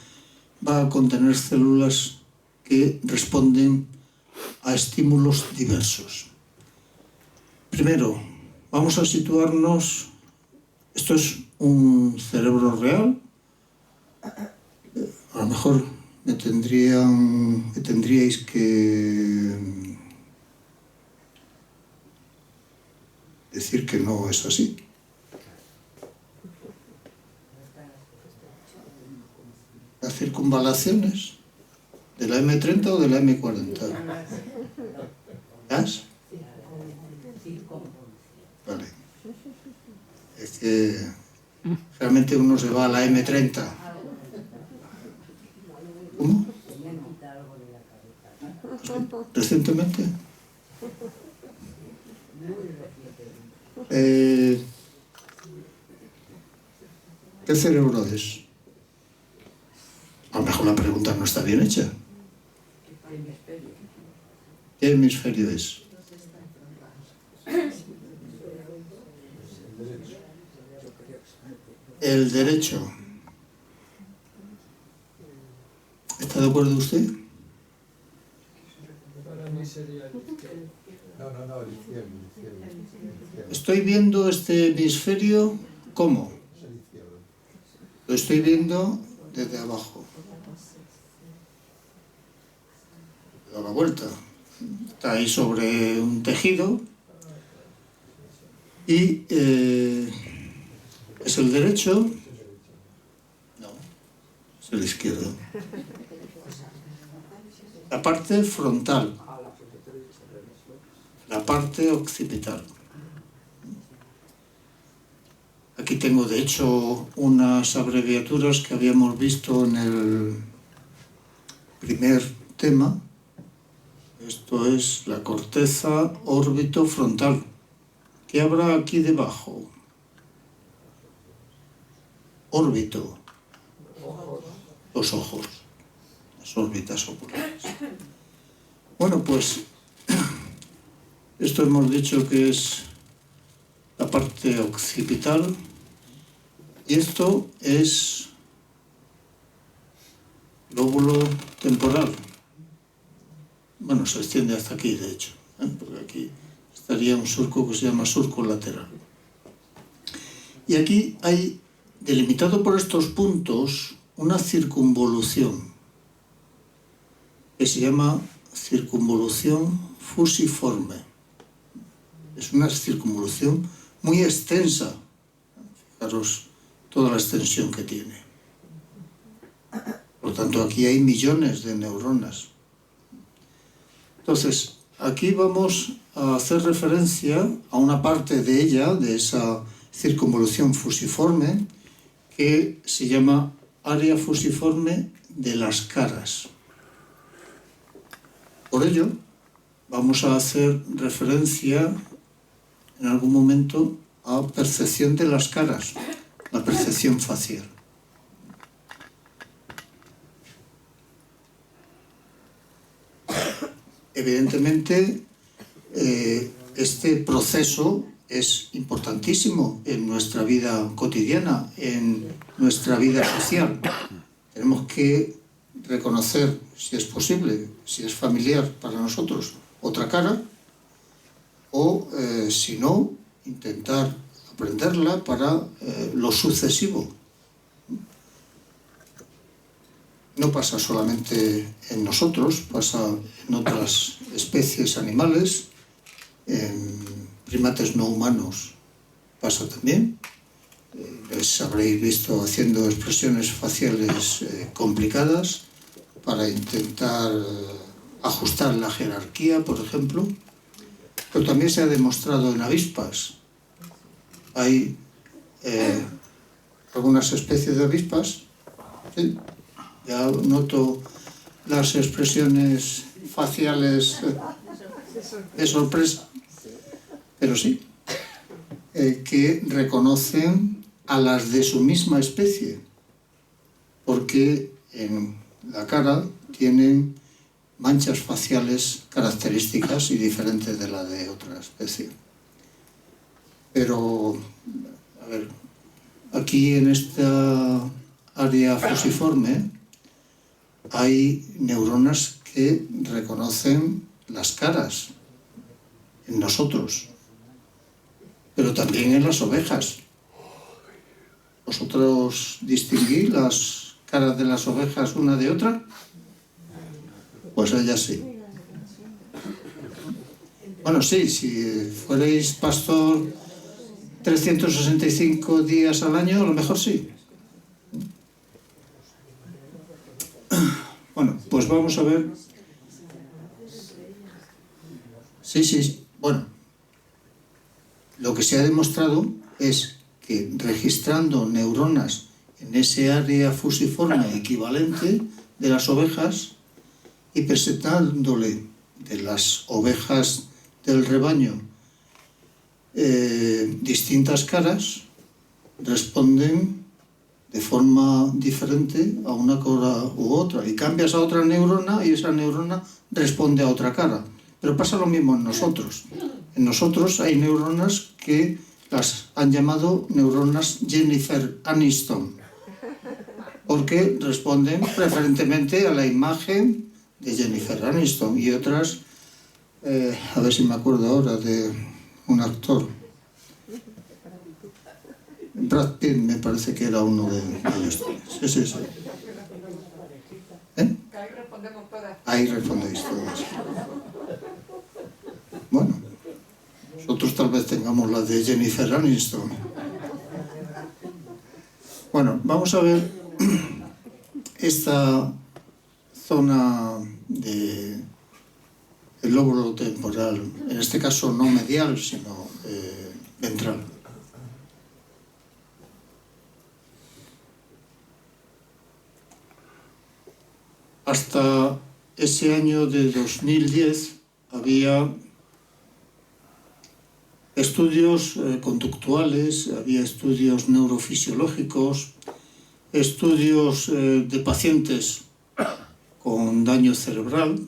[SPEAKER 1] va a contener células que responden a estímulos diversos. Primero, vamos a situarnos, esto es un cerebro real, a lo mejor me tendríais que decir que no es así. Las circunvalaciones de la M30 o de la M40. ¿Las? Vale. Es que realmente uno se va a la M30. ¿Cómo? ¿Recientemente? ¿Qué cerebro es? A lo mejor la pregunta no está bien hecha. ¿Qué hemisferio es? El derecho. ¿Está de acuerdo usted?
[SPEAKER 2] Para mí sería el izquierdo. No, el izquierdo.
[SPEAKER 1] Estoy viendo este hemisferio, ¿cómo?
[SPEAKER 2] Es el izquierdo.
[SPEAKER 1] Lo estoy viendo desde abajo. Da la vuelta. Está ahí sobre un tejido y ¿es el derecho? No, es el izquierdo. La parte frontal, la parte occipital. Aquí tengo, de hecho, unas abreviaturas que habíamos visto en el primer tema. Esto es la corteza órbito-frontal. ¿Qué habrá aquí debajo? Órbito. Los ojos. Las órbitas oculares. Bueno, pues esto hemos dicho que es la parte occipital y esto es lóbulo temporal. Bueno, se extiende hasta aquí, de hecho, porque aquí estaría un surco que se llama surco lateral. Y aquí hay, delimitado por estos puntos, una circunvolución que se llama circunvolución fusiforme. Es una circunvolución muy extensa. Fijaros toda la extensión que tiene. Por lo tanto, aquí hay millones de neuronas. Entonces, aquí vamos a hacer referencia a una parte de ella, de esa circunvolución fusiforme, que se llama área fusiforme de las caras. Por ello, vamos a hacer referencia en algún momento a percepción de las caras, la percepción facial. Evidentemente, este proceso es importantísimo en nuestra vida cotidiana, en nuestra vida social. Tenemos que reconocer, si es posible, si es familiar para nosotros, otra cara, o, si no, intentar aprenderla para lo sucesivo. No pasa solamente en nosotros, pasa en otras especies animales, en primates no humanos pasa también. Les habréis visto haciendo expresiones faciales complicadas para intentar ajustar la jerarquía, por ejemplo. Pero también se ha demostrado en avispas. Hay algunas especies de avispas, ¿sí? Ya noto las expresiones faciales de sorpresa, pero sí, que reconocen a las de su misma especie, porque porque en la cara tienen manchas faciales características y diferentes de la de otra especie. Pero, a ver, aquí en esta área fusiforme hay neuronas que reconocen las caras en nosotros, pero también en las ovejas. ¿Vosotros distinguís las caras de las ovejas una de otra? Pues ellas sí. Bueno, sí, si fuerais pastor 365 días al año, a lo mejor sí. Bueno, pues vamos a ver. Sí. Bueno, lo que se ha demostrado es que registrando neuronas en ese área fusiforme equivalente de las ovejas y presentándole de las ovejas del rebaño distintas caras, responden de forma diferente a una cara u otra, y cambias a otra neurona y esa neurona responde a otra cara. Pero pasa lo mismo en nosotros. En nosotros hay neuronas que las han llamado neuronas Jennifer Aniston, porque responden preferentemente a la imagen de Jennifer Aniston, y otras, a ver si me acuerdo ahora de un actor, Brad Pitt me parece que era uno de ellos. Sí. ¿Eh? Ahí respondéis todas. Bueno, nosotros tal vez tengamos la de Jennifer Aniston. Bueno, vamos a ver esta zona del lóbulo temporal, en este caso no medial, sino ventral. Hasta ese año de 2010 había estudios conductuales, había estudios neurofisiológicos, estudios de pacientes con daño cerebral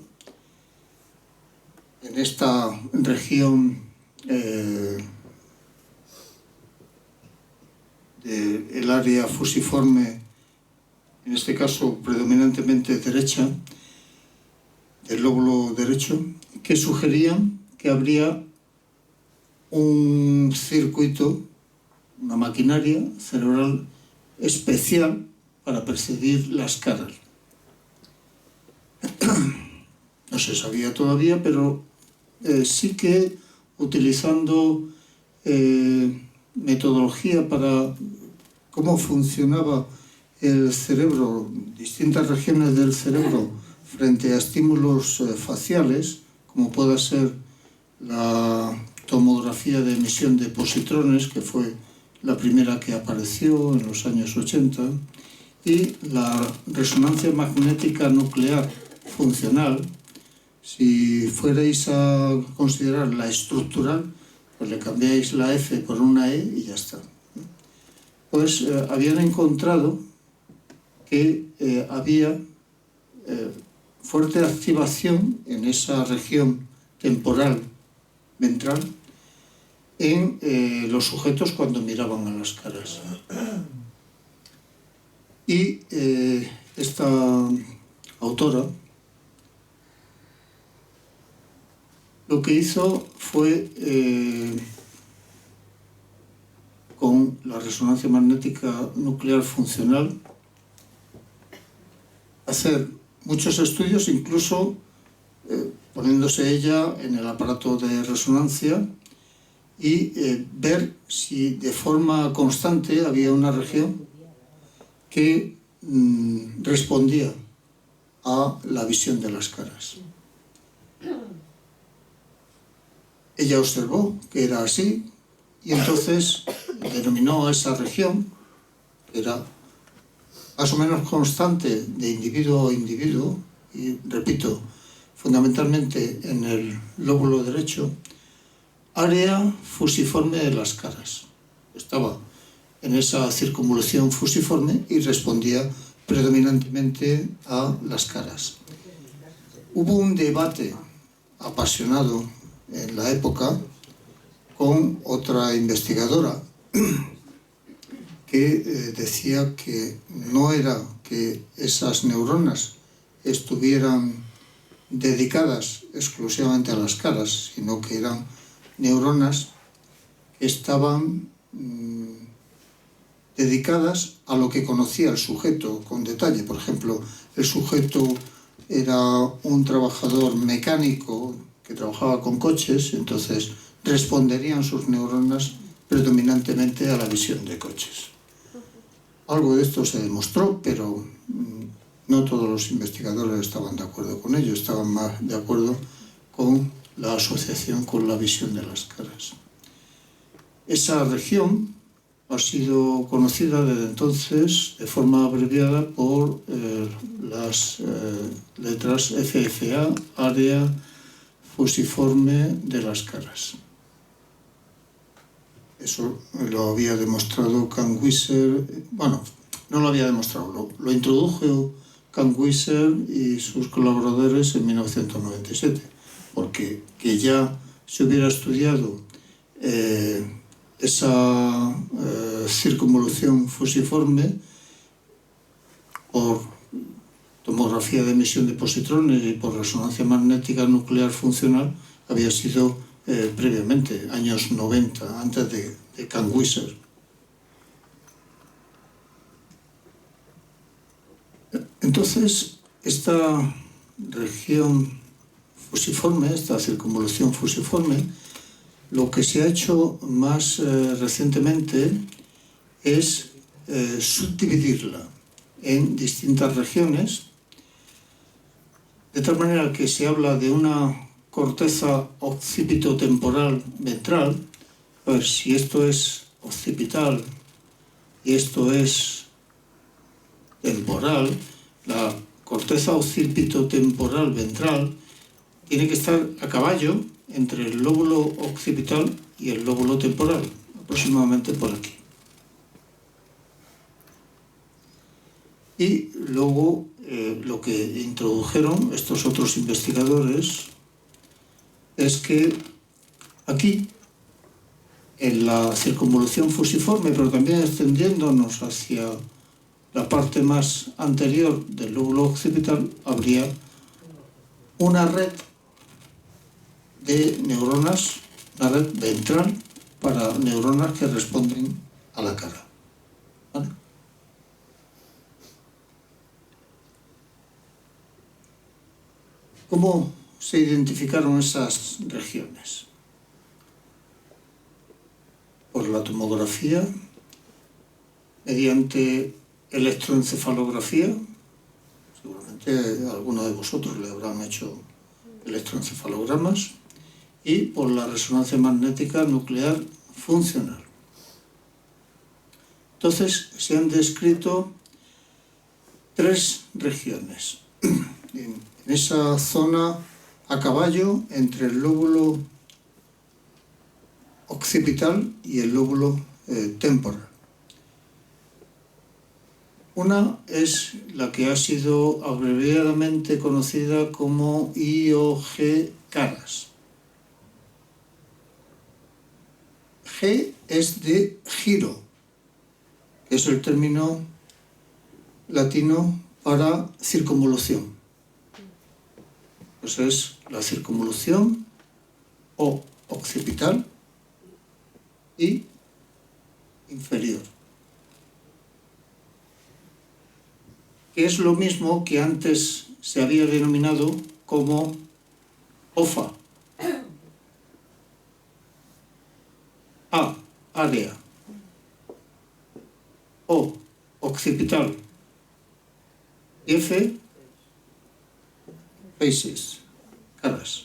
[SPEAKER 1] en esta región del área fusiforme, en este caso predominantemente derecha, del lóbulo derecho, que sugerían que habría un circuito, una maquinaria cerebral especial para percibir las caras. No se sabía todavía, pero sí que utilizando metodología para cómo funcionaba el cerebro, distintas regiones del cerebro frente a estímulos faciales, como pueda ser la tomografía de emisión de positrones, que fue la primera que apareció en los años 80, y la resonancia magnética nuclear funcional. Si fuerais a considerar la estructural, pues le cambiáis la F por una E y ya está. Pues habían encontrado que había fuerte activación en esa región temporal ventral en los sujetos cuando miraban a las caras. Y esta autora lo que hizo fue, con la resonancia magnética nuclear funcional, hacer muchos estudios, incluso poniéndose ella en el aparato de resonancia y ver si de forma constante había una región que respondía a la visión de las caras. Ella observó que era así y entonces denominó a esa región, que era más o menos constante de individuo a individuo, y repito, fundamentalmente en el lóbulo derecho, área fusiforme de las caras. Estaba en esa circunvolución fusiforme y respondía predominantemente a las caras. Hubo un debate apasionado en la época con otra investigadora que decía que no era que esas neuronas estuvieran dedicadas exclusivamente a las caras, sino que eran neuronas que estaban dedicadas a lo que conocía el sujeto con detalle. Por ejemplo, el sujeto era un trabajador mecánico que trabajaba con coches, entonces responderían sus neuronas predominantemente a la visión de coches. Algo de esto se demostró, pero no todos los investigadores estaban de acuerdo con ello, estaban más de acuerdo con la asociación con la visión de las caras. Esa región ha sido conocida desde entonces de forma abreviada por las letras FFA, área fusiforme de las caras. Eso lo había demostrado Kangwieser, bueno, no lo había demostrado, lo introdujo Kangwieser y sus colaboradores en 1997, porque que ya se hubiera estudiado esa circunvolución fusiforme por tomografía de emisión de positrones y por resonancia magnética nuclear funcional había sido previamente, años 90, antes de Kangwieser. Entonces, esta región fusiforme, esta circunvolución fusiforme, lo que se ha hecho más recientemente es subdividirla en distintas regiones, de tal manera que se habla de una corteza occipitotemporal ventral. A ver, si esto es occipital y esto es temporal, la corteza occipitotemporal ventral tiene que estar a caballo entre el lóbulo occipital y el lóbulo temporal, aproximadamente por aquí. Y luego lo que introdujeron estos otros investigadores es que aquí, en la circunvolución fusiforme, pero también extendiéndonos hacia la parte más anterior del lóbulo occipital, habría una red de neuronas, una red ventral para neuronas que responden a la cara. ¿Vale? ¿Cómo se identificaron esas regiones? Por la tomografía, mediante electroencefalografía. Seguramente alguno de vosotros le habrán hecho electroencefalogramas, y por la resonancia magnética nuclear funcional. Entonces se han descrito 3 regiones en esa zona a caballo entre el lóbulo occipital y el lóbulo temporal. Una es la que ha sido abreviadamente conocida como IOG caras. G es de giro, que es el término latino para circunvolución. Pues es la circunvolución o occipital y inferior, que es lo mismo que antes se había denominado como OFA. A, área. O, occipital. Y F, faces, caras.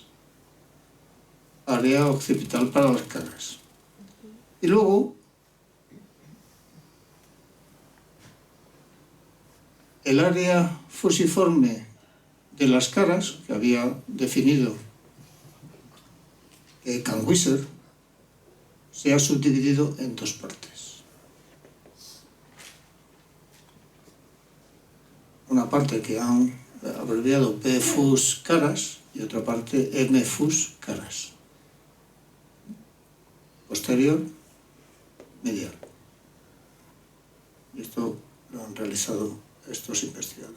[SPEAKER 1] Área occipital para las caras. Y luego, el área fusiforme de las caras, que había definido Kangwieser, se ha subdividido en 2 partes. una parte que han abreviado P-fus caras y otra parte M-fus caras. Posterior, medial. Y esto lo han realizado estos investigadores.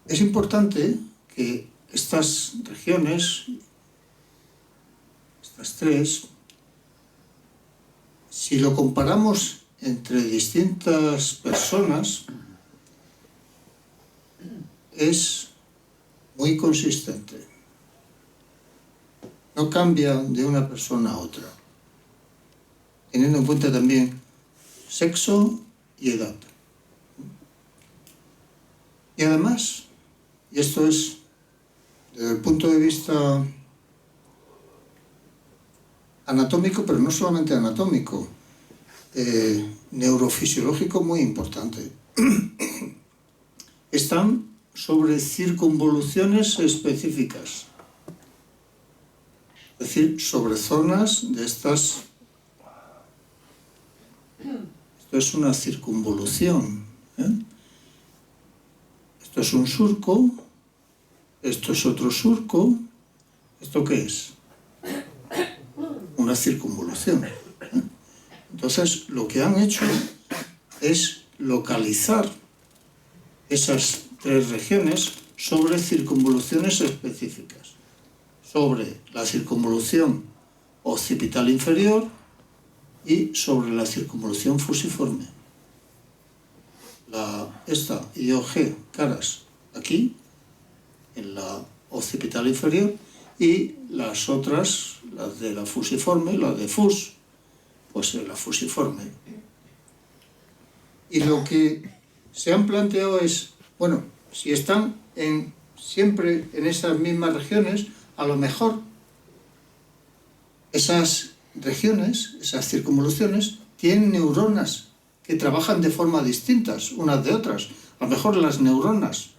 [SPEAKER 1] Es importante que estas regiones, estas tres, si lo comparamos entre distintas personas, es muy consistente. No cambia de una persona a otra, teniendo en cuenta también sexo y edad. Y además, y esto es desde el punto de vista anatómico, pero no solamente anatómico, neurofisiológico muy importante. Están sobre circunvoluciones específicas, es decir, sobre zonas de estas. Esto es una circunvolución, Esto es un surco, esto es otro surco. ¿Esto qué es? Una circunvolución. Entonces, lo que han hecho es localizar esas tres regiones sobre circunvoluciones específicas, sobre la circunvolución occipital inferior y sobre la circunvolución fusiforme. Esta IOG caras aquí, en la occipital inferior, y las otras, las de la fusiforme, la de fus, pues en la fusiforme. Y lo que se han planteado es, bueno, si están siempre en esas mismas regiones, a lo mejor esas regiones, esas circunvoluciones, tienen neuronas que trabajan de forma distintas unas de otras. A lo mejor las neuronas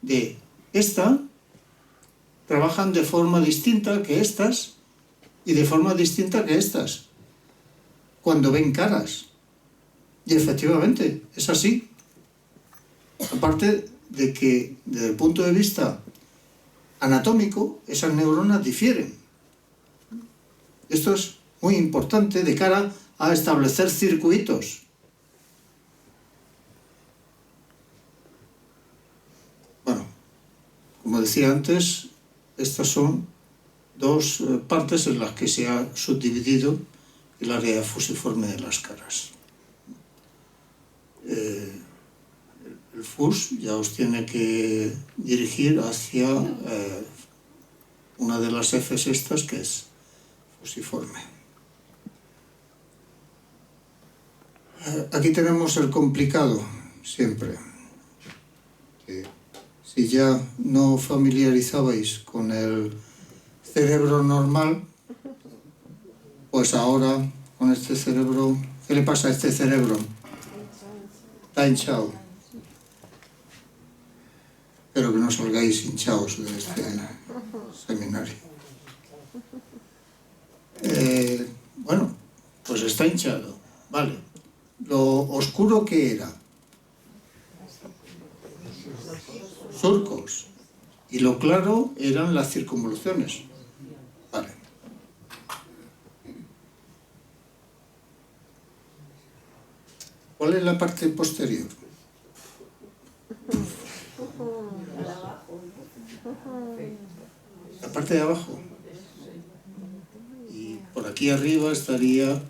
[SPEAKER 1] de esta trabajan de forma distinta que estas y de forma distinta que estas cuando ven caras. Y efectivamente, es así. Aparte de que, desde el punto de vista anatómico, esas neuronas difieren. Esto es muy importante de cara a establecer circuitos. Bueno, como decía antes, estas son dos partes en las que se ha subdividido el área fusiforme de las caras. El fus ya os tiene que dirigir hacia una de las Fs estas, que es fusiforme. Aquí tenemos el complicado siempre. Si ya no familiarizabais con el cerebro normal, pues ahora con este cerebro, ¿qué le pasa a este cerebro? Está hinchado. Espero que no salgáis hinchados de este seminario. Bueno, pues está hinchado, vale. Lo oscuro, ¿qué era? Surcos. Y lo claro eran las circunvoluciones. Vale. ¿Cuál es la parte posterior? La parte de abajo. Y por aquí arriba estaría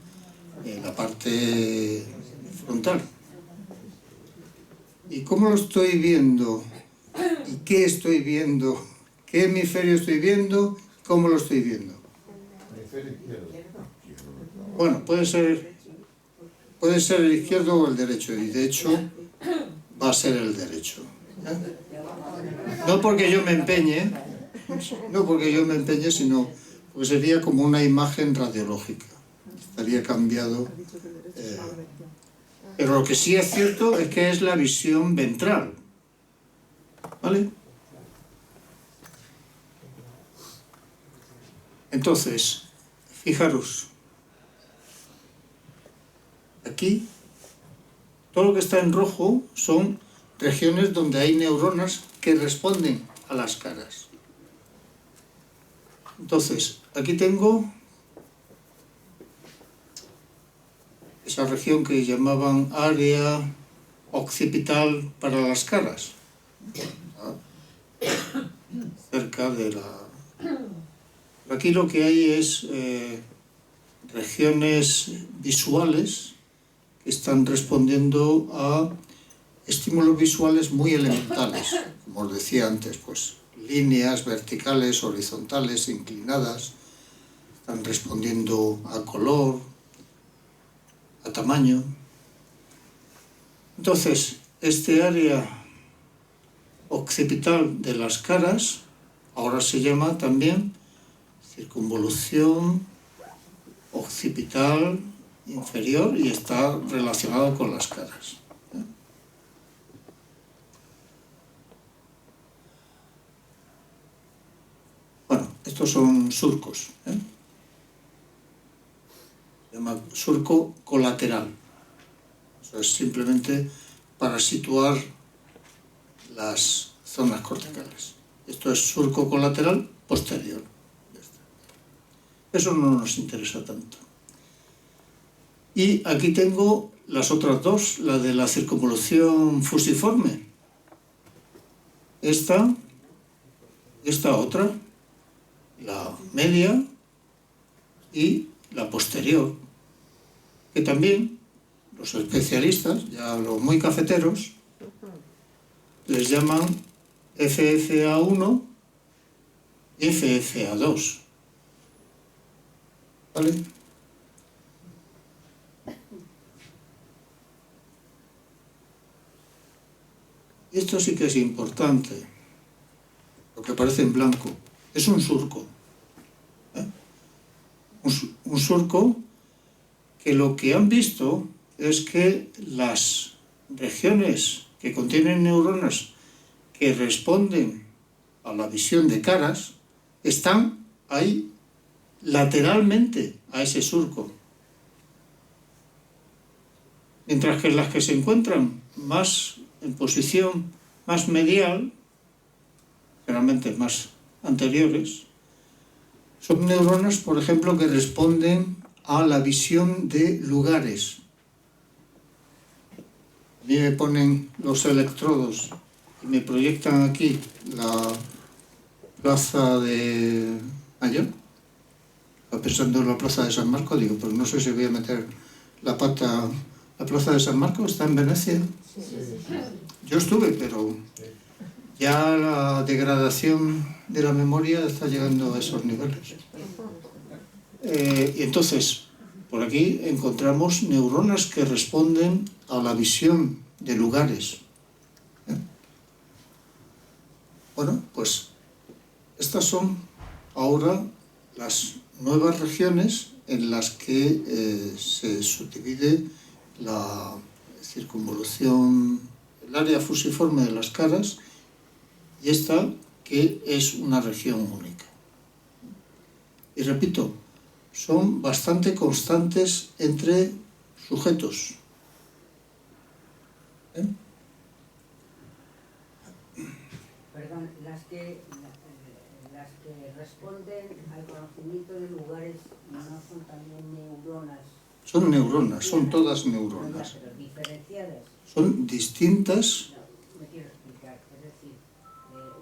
[SPEAKER 1] la parte frontal. ¿Y cómo lo estoy viendo? ¿Y qué estoy viendo? ¿Qué hemisferio estoy viendo? ¿Cómo lo estoy viendo?
[SPEAKER 2] Hemisferio izquierdo.
[SPEAKER 1] Bueno, puede ser el izquierdo o el derecho, y de hecho va a ser el derecho. No porque yo me empeñe, sino porque sería como una imagen radiológica. Estaría cambiado. Pero lo que sí es cierto es que es la visión ventral. ¿Vale? Entonces, fijaros. Aquí Todo lo que está en rojo son regiones donde hay neuronas que responden a las caras. Entonces, aquí tengo esa región que llamaban área occipital para las caras, cerca de la... Aquí lo que hay es regiones visuales que están respondiendo a estímulos visuales muy elementales, como os decía antes, pues líneas verticales, horizontales, inclinadas, están respondiendo a color, a tamaño. Entonces, este área occipital de las caras ahora se llama también circunvolución occipital inferior y está relacionado con las caras. Bueno, estos son surcos. Se llama surco colateral. Eso es simplemente para situar las zonas corticales. Esto es surco colateral posterior. Eso no nos interesa tanto. Y aquí tengo las otras dos, la de la circunvolución fusiforme. Esta otra, la media y la posterior, que también los especialistas, ya los muy cafeteros, les llaman FFA1 y FFA2. ¿Vale? Y esto sí que es importante, lo que aparece en blanco. Es un surco. Un surco que lo que han visto es que las regiones que contienen neuronas que responden a la visión de caras están ahí lateralmente a ese surco. Mientras que las que se encuentran más en posición más medial, generalmente más anteriores, son neuronas, por ejemplo, que responden a la visión de lugares. A mí me ponen los electrodos y me proyectan aquí la plaza de Mayo. Estaba pensando en la plaza de San Marcos, digo, pues no sé si voy a meter la pata. ¿La plaza de San Marcos está en Venecia? Yo estuve, pero ya la degradación de la memoria está llegando a esos niveles. Y entonces, por aquí encontramos neuronas que responden a la visión de lugares. Bueno, pues estas son ahora las nuevas regiones en las que se subdivide la circunvolución, el área fusiforme de las caras, y esta que es una región única. Y repito, son bastante constantes entre sujetos.
[SPEAKER 6] Perdón, las que responden al conocimiento de lugares no son también neuronas.
[SPEAKER 1] Son neuronas, son todas neuronas.
[SPEAKER 6] Pero diferenciadas.
[SPEAKER 1] Son distintas.
[SPEAKER 6] No, me quiero explicar. Es decir,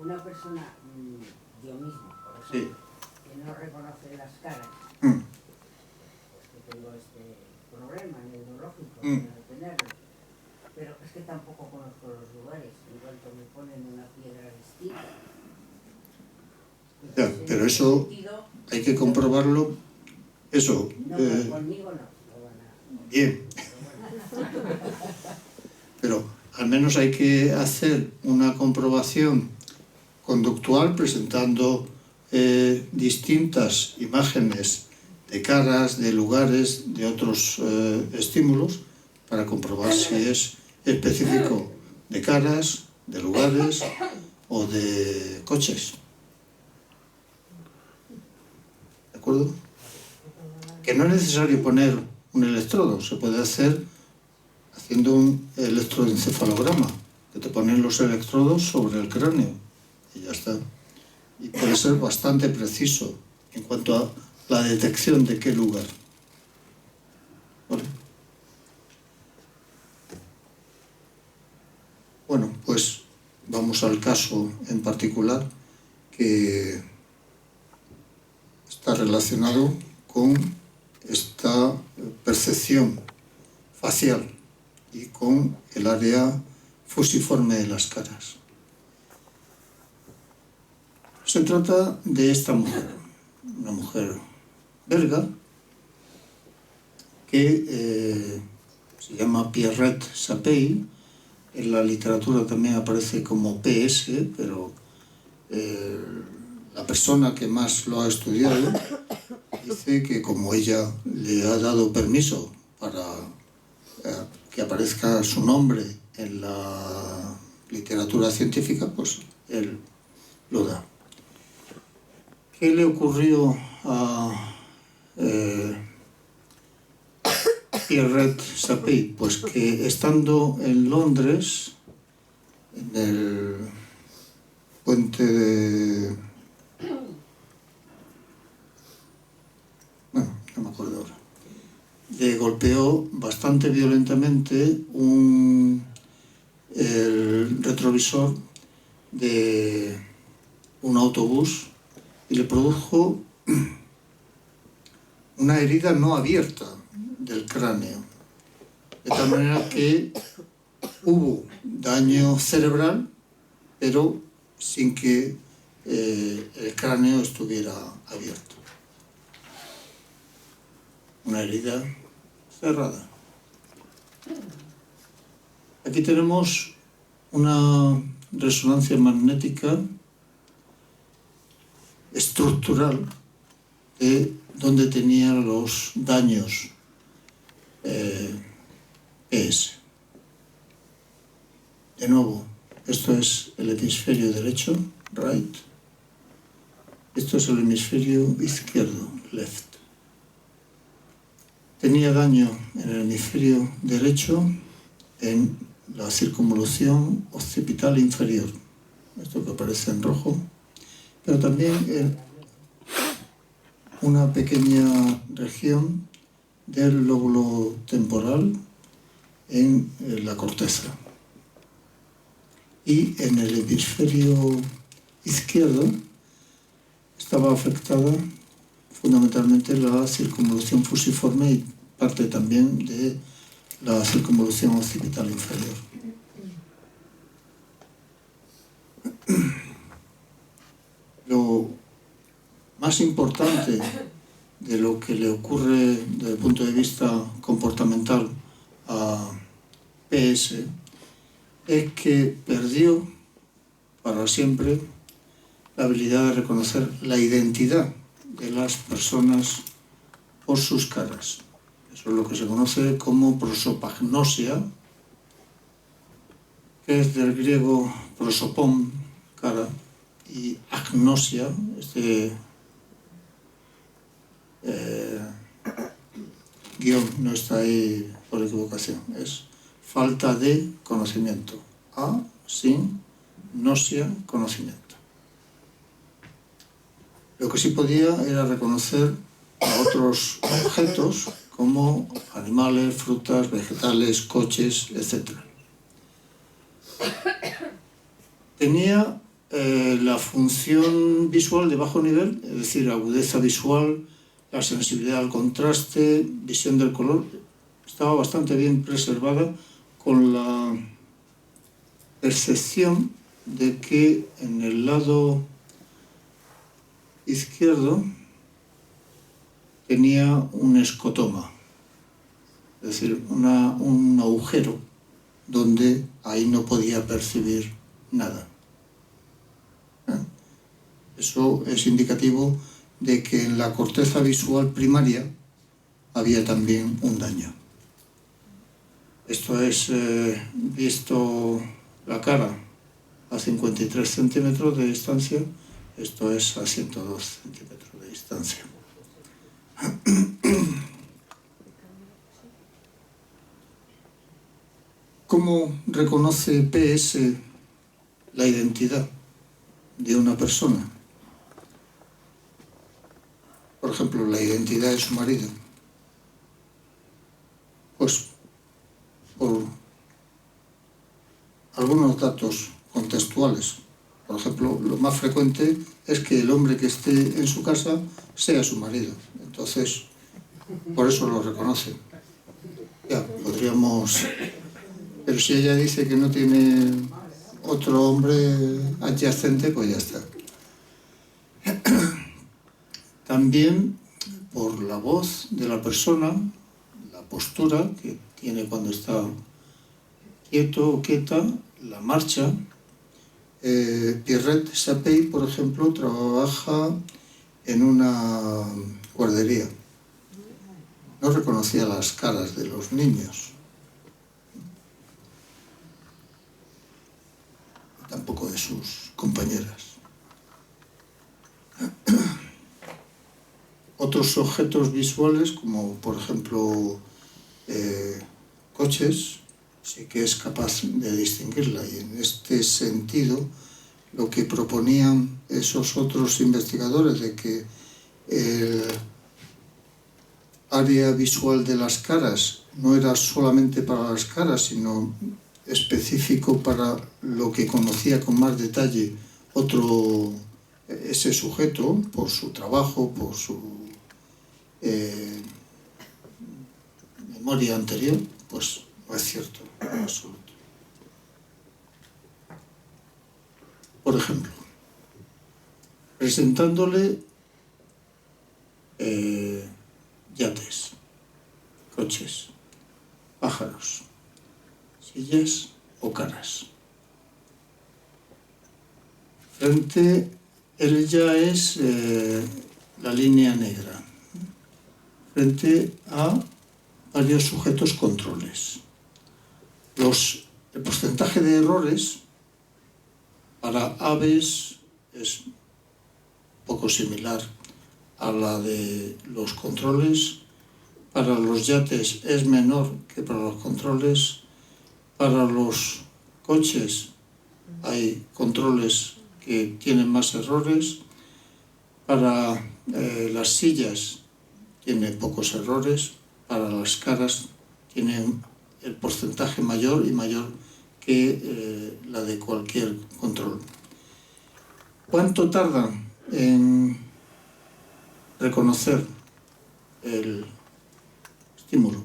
[SPEAKER 6] una persona, yo mismo, por ejemplo,
[SPEAKER 1] Sí.
[SPEAKER 6] que no reconoce las caras,
[SPEAKER 1] Mm.
[SPEAKER 6] pues que tengo este problema neurológico de tenerlo, pero es que tampoco conozco los lugares, en cuanto me ponen una piedra distinta.
[SPEAKER 1] Ya, pero eso hay que comprobarlo. Eso.
[SPEAKER 6] No, conmigo no.
[SPEAKER 1] Bien. Pero al menos hay que hacer una comprobación conductual presentando distintas imágenes de caras, de lugares, de otros estímulos para comprobar si es específico de caras, de lugares o de coches. ¿De acuerdo? Que no es necesario poner un electrodo, se puede hacer haciendo un electroencefalograma, que te ponen los electrodos sobre el cráneo y ya está. Y puede ser bastante preciso en cuanto a la detección de qué lugar. ¿Vale? Bueno, pues vamos al caso en particular que está relacionado con esta percepción facial y con el área fusiforme de las caras. Se trata de esta mujer, una mujer belga que se llama Pierrette Sapey. En la literatura también aparece como PS, pero la persona que más lo ha estudiado dice que como ella le ha dado permiso para que aparezca su nombre en la literatura científica, pues él lo da. ¿Qué le ocurrió a Pierrette Sapey? Pues que estando en Londres, en el puente de... bueno, no me acuerdo ahora. Le golpeó bastante violentamente el retrovisor de un autobús y le produjo una herida no abierta del cráneo, de tal manera que hubo daño cerebral, pero sin que el cráneo estuviera abierto. Una herida cerrada. Aquí tenemos una resonancia magnética estructural de donde tenía los daños PS. De nuevo, esto es el hemisferio derecho, right. Esto es el hemisferio izquierdo, left. Tenía daño en el hemisferio derecho en la circunvolución occipital inferior, esto que aparece en rojo, pero también en una pequeña región del lóbulo temporal en la corteza. Y en el hemisferio izquierdo estaba afectada fundamentalmente la circunvolución fusiforme y parte también de la circunvolución occipital inferior. Lo más importante de lo que le ocurre desde el punto de vista comportamental a PS es que perdió para siempre la habilidad de reconocer la identidad de las personas por sus caras. Eso es lo que se conoce como prosopagnosia, que es del griego prosopon, cara, y agnosia, guión no está ahí por equivocación, es falta de conocimiento. A, sin, gnosia, conocimiento. Lo que sí podía era reconocer a otros objetos como animales, frutas, vegetales, coches, etc. Tenía la función visual de bajo nivel, es decir, agudeza visual, la sensibilidad al contraste, visión del color, estaba bastante bien preservada, con la percepción de que en el lado izquierdo tenía un escotoma, es decir, un agujero donde ahí no podía percibir nada. Eso es indicativo de que en la corteza visual primaria había también un daño. Esto es visto la cara a 53 centímetros de distancia, esto es a 102 centímetros de distancia. ¿Cómo reconoce PS la identidad de una persona? Por ejemplo, la identidad de su marido. Pues por algunos datos contextuales. Por ejemplo, lo más frecuente es que el hombre que esté en su casa sea su marido. Entonces, por eso lo reconoce. Ya, podríamos... Pero si ella dice que no tiene otro hombre adyacente, pues ya está. También por la voz de la persona, la postura que tiene cuando está quieto o quieta, la marcha. Pierrette Sapey, por ejemplo, trabaja en una guardería. No reconocía las caras de los niños. Tampoco de sus compañeras. Otros objetos visuales, como por ejemplo coches, sí que es capaz de distinguirla, y en este sentido lo que proponían esos otros investigadores de que el área visual de las caras no era solamente para las caras, sino específico para lo que conocía con más detalle ese sujeto, por su trabajo, por su memoria anterior, pues no es cierto en absoluto. Por ejemplo, presentándole yates, coches, pájaros, sillas o caras. Él ya es la línea negra, frente a varios sujetos controles. El porcentaje de errores para aves es poco similar a la de los controles. Para los yates es menor que para los controles. Para los coches hay controles que tienen más errores. Para las sillas tiene pocos errores. Para las caras tienen el porcentaje mayor y mayor que la de cualquier control. ¿Cuánto tardan en reconocer el estímulo?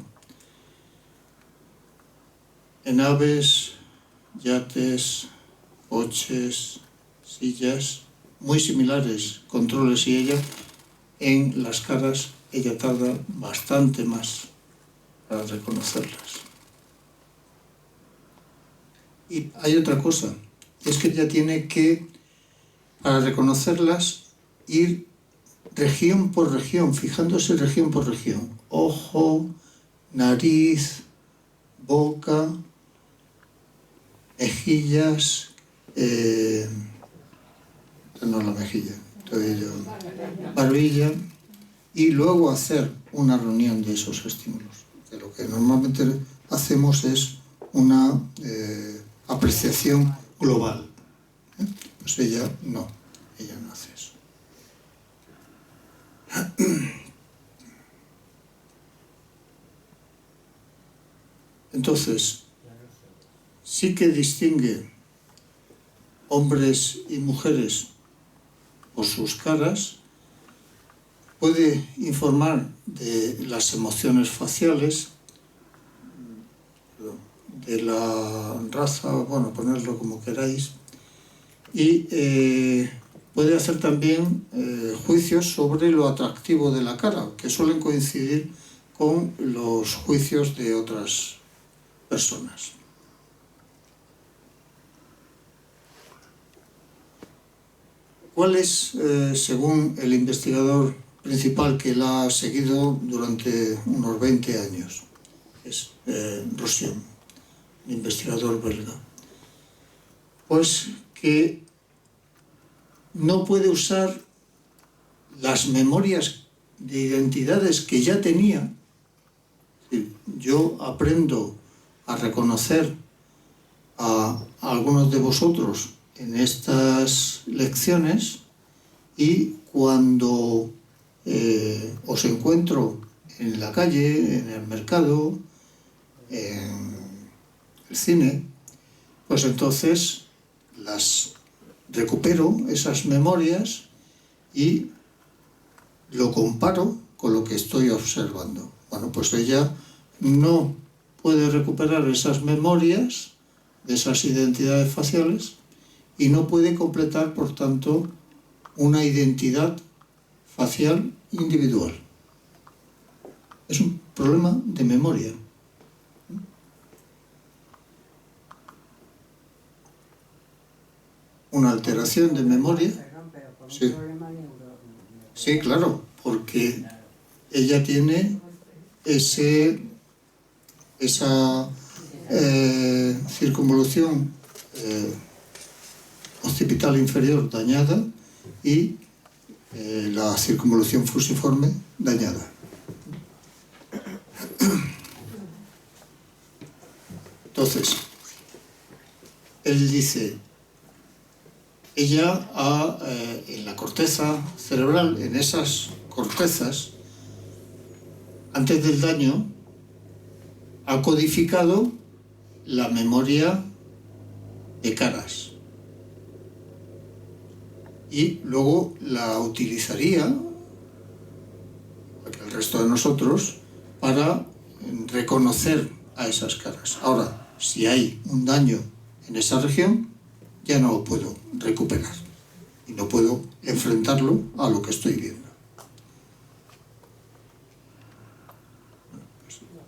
[SPEAKER 1] En aves, yates, coches, sillas, muy similares controles y ella, en las caras ella tarda bastante más para reconocerlas. Y hay otra cosa, es que ella tiene que, para reconocerlas, ir región por región, fijándose región por región. Ojo, nariz, boca, mejillas, no la mejilla, barbilla, y luego hacer una reunión de esos estímulos. Que lo que normalmente hacemos es una apreciación global. Pues ella no hace eso. Entonces, sí que distingue hombres y mujeres por sus caras, puede informar de las emociones faciales, de la raza, bueno, ponerlo como queráis, y puede hacer también juicios sobre lo atractivo de la cara, que suelen coincidir con los juicios de otras personas. ¿Cuál es, según el investigador principal que la ha seguido durante unos 20 años? Es Rosion, un investigador belga. Pues que no puede usar las memorias de identidades que ya tenía. Yo aprendo a reconocer a algunos de vosotros en estas lecciones y cuando os encuentro en la calle, en el mercado, en el cine, pues entonces las recupero, esas memorias, y lo comparo con lo que estoy observando. Bueno, pues ella no puede recuperar esas memorias de esas identidades faciales y no puede completar, por tanto, una identidad facial individual. Es un problema de memoria. Una alteración de memoria. Sí. Sí, claro, porque ella tiene esa circunvolución occipital inferior dañada y la circunvolución fusiforme dañada. Entonces, él dice, ella en la corteza cerebral, en esas cortezas, antes del daño, ha codificado la memoria de caras y luego la utilizaría, el resto de nosotros, para reconocer a esas caras. Ahora, si hay un daño en esa región, ya no lo puedo recuperar y no puedo enfrentarlo a lo que estoy viendo.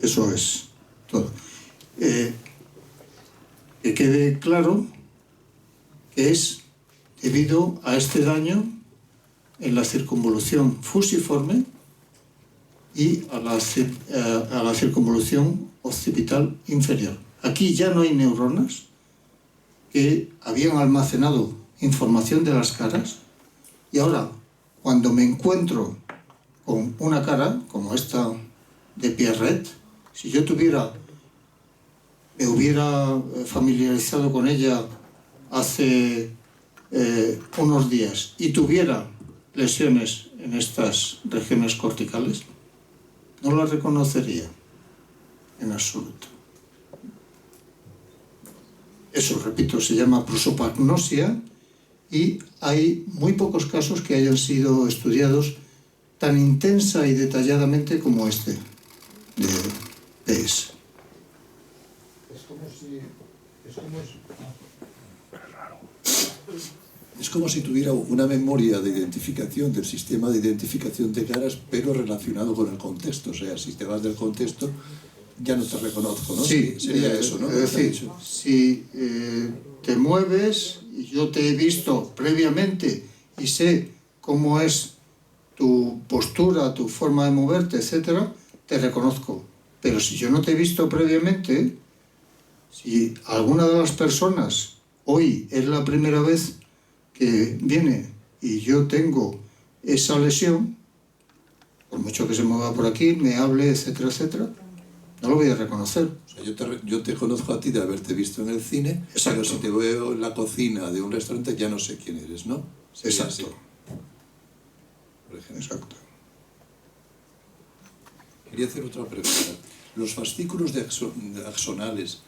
[SPEAKER 1] Eso es todo. Que quede claro que es debido a este daño en la circunvolución fusiforme y a la circunvolución occipital inferior. Aquí ya no hay neuronas que habían almacenado información de las caras y ahora, cuando me encuentro con una cara como esta de Pierrette, si yo me hubiera familiarizado con ella hace unos días y tuviera lesiones en estas regiones corticales, no la reconocería en absoluto. Eso, repito, se llama prosopagnosia y hay muy pocos casos que hayan sido estudiados tan intensa y detalladamente como este de PS.
[SPEAKER 7] Es como si tuviera una memoria de identificación del sistema de identificación de caras, pero relacionado con el contexto. O sea, si te vas del contexto, ya no te reconozco, ¿no?
[SPEAKER 1] Sí,
[SPEAKER 7] sería eso, ¿no?
[SPEAKER 1] Es decir, si te mueves y yo te he visto previamente y sé cómo es tu postura, tu forma de moverte, etcétera, te reconozco. Pero si yo no te he visto previamente, si alguna de las personas hoy es la primera vez que viene y yo tengo esa lesión, por mucho que se mueva por aquí, me hable, etcétera, etcétera, no lo voy a reconocer.
[SPEAKER 7] O sea, yo te conozco a ti de haberte visto en el cine,
[SPEAKER 1] Exacto.
[SPEAKER 7] Pero si te veo en la cocina de un restaurante ya no sé quién eres, ¿no? Sería
[SPEAKER 1] Exacto.
[SPEAKER 7] así, por ejemplo.
[SPEAKER 1] Exacto.
[SPEAKER 7] Quería hacer otra pregunta. Los fascículos axonales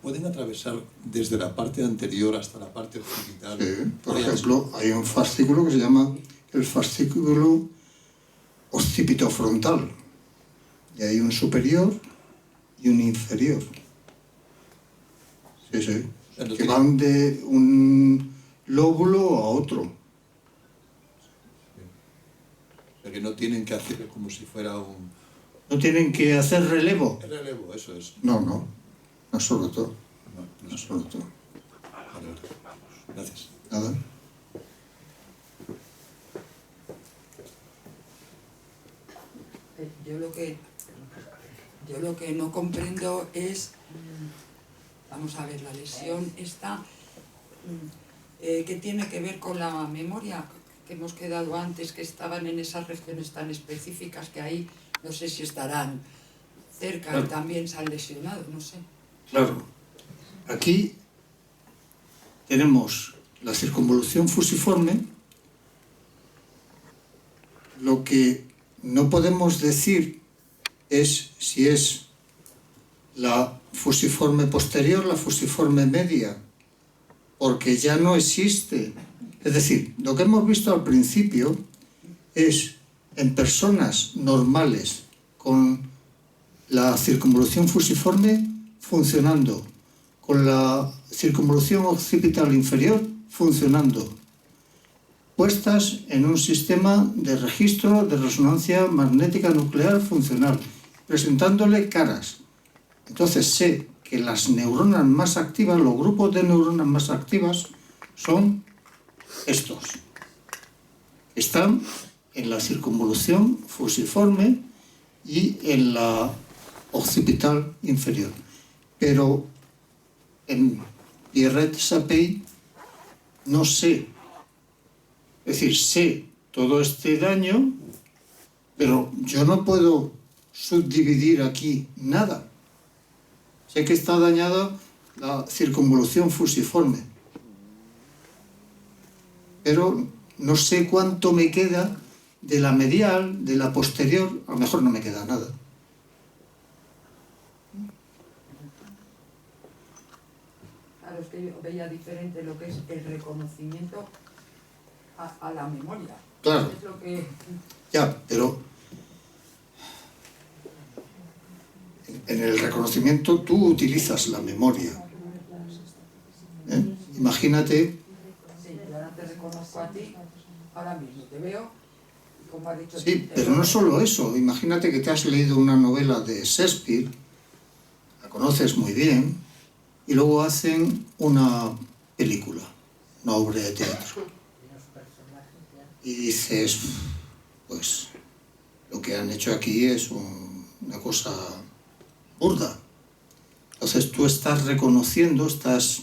[SPEAKER 7] pueden atravesar desde la parte anterior hasta la parte occipital.
[SPEAKER 1] Sí, por ejemplo, hay un fascículo que se llama el fascículo occipitofrontal. Y hay un superior y un inferior. Sí, sí. Que van de un lóbulo a otro.
[SPEAKER 7] O sea, que no tienen que hacer como si fuera un...
[SPEAKER 1] No tienen que hacer relevo.
[SPEAKER 7] El relevo, eso es.
[SPEAKER 1] No, no. En absoluto.
[SPEAKER 7] No,
[SPEAKER 1] En absoluto.
[SPEAKER 7] Vale, vale. Gracias.
[SPEAKER 1] Nada.
[SPEAKER 4] Yo lo que no comprendo es, vamos a ver, la lesión esta, que tiene que ver con la memoria que hemos quedado antes, que estaban en esas regiones tan específicas que ahí no sé si estarán cerca y también se han lesionado, no sé.
[SPEAKER 1] Claro, aquí tenemos la circunvolución fusiforme. Lo que no podemos decir es si es la fusiforme posterior, la fusiforme media, porque ya no existe. Es decir, lo que hemos visto al principio es en personas normales con la circunvolución fusiforme funcionando, con la circunvolución occipital inferior funcionando, puestas en un sistema de registro de resonancia magnética nuclear funcional, presentándole caras. Entonces sé que las neuronas más activas, los grupos de neuronas más activas, son estos. Están en la circunvolución fusiforme y en la occipital inferior. Pero en Pierret-Sapey no sé. Es decir, sé todo este daño, pero yo no puedo subdividir aquí nada. Sé que está dañada la circunvolución fusiforme, pero no sé cuánto me queda de la medial, de la posterior. A lo mejor no me queda nada.
[SPEAKER 4] Claro, es que yo veía diferente lo que es el reconocimiento a la memoria.
[SPEAKER 1] Claro.
[SPEAKER 4] Es lo que...
[SPEAKER 1] Ya, pero en el reconocimiento tú utilizas la memoria. Imagínate.
[SPEAKER 4] Sí, yo ahora te reconozco a ti, ahora mismo te veo, y como ha dicho...
[SPEAKER 1] Sí, pero no solo eso. Imagínate que te has leído una novela de Shakespeare, la conoces muy bien, y luego hacen una película, una obra de teatro. Y dices, pues lo que han hecho aquí es una cosa burda. Entonces tú estás reconociendo, estás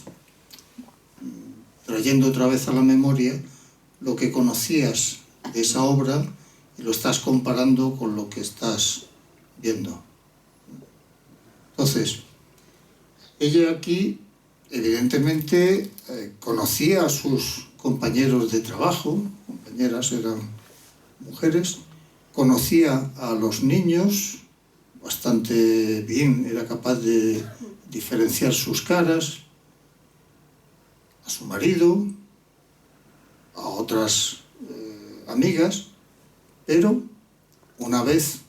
[SPEAKER 1] trayendo otra vez a la memoria lo que conocías de esa obra y lo estás comparando con lo que estás viendo. Entonces, ella aquí evidentemente conocía a sus compañeros de trabajo, compañeras eran mujeres, conocía a los niños bastante bien, era capaz de diferenciar sus caras, a su marido, a otras amigas, pero una vez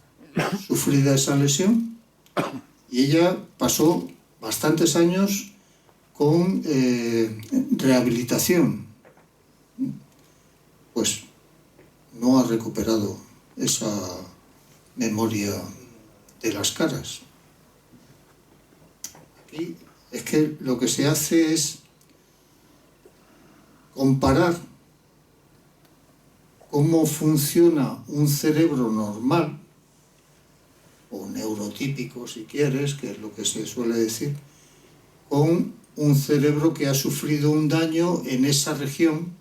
[SPEAKER 1] sufrida esa lesión, y ella pasó bastantes años con rehabilitación, pues no ha recuperado esa memoria de las caras. Aquí es que lo que se hace es comparar cómo funciona un cerebro normal, o neurotípico si quieres, que es lo que se suele decir, con un cerebro que ha sufrido un daño en esa región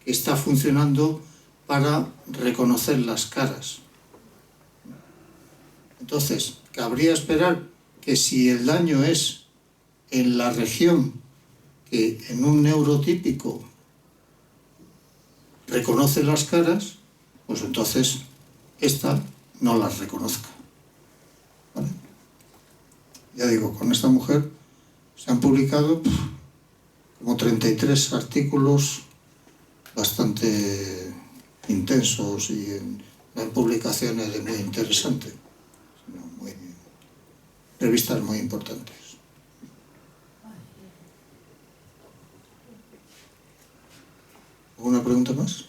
[SPEAKER 1] que está funcionando para reconocer las caras. Entonces, cabría esperar que si el daño es en la región que en un neurotípico reconoce las caras, pues entonces esta no las reconozca. ¿Vale? Ya digo, con esta mujer se han publicado como 33 artículos bastante intensos y en publicaciones de muy interesantes, revistas muy importantes. ¿Alguna pregunta más?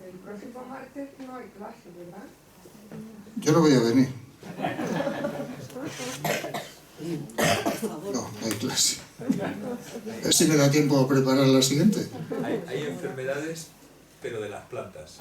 [SPEAKER 8] El próximo martes no hay clase, ¿verdad?
[SPEAKER 1] Yo no voy a venir. No, no hay clase. A ver si me da tiempo a preparar la siguiente.
[SPEAKER 2] Hay enfermedades, pero de las plantas.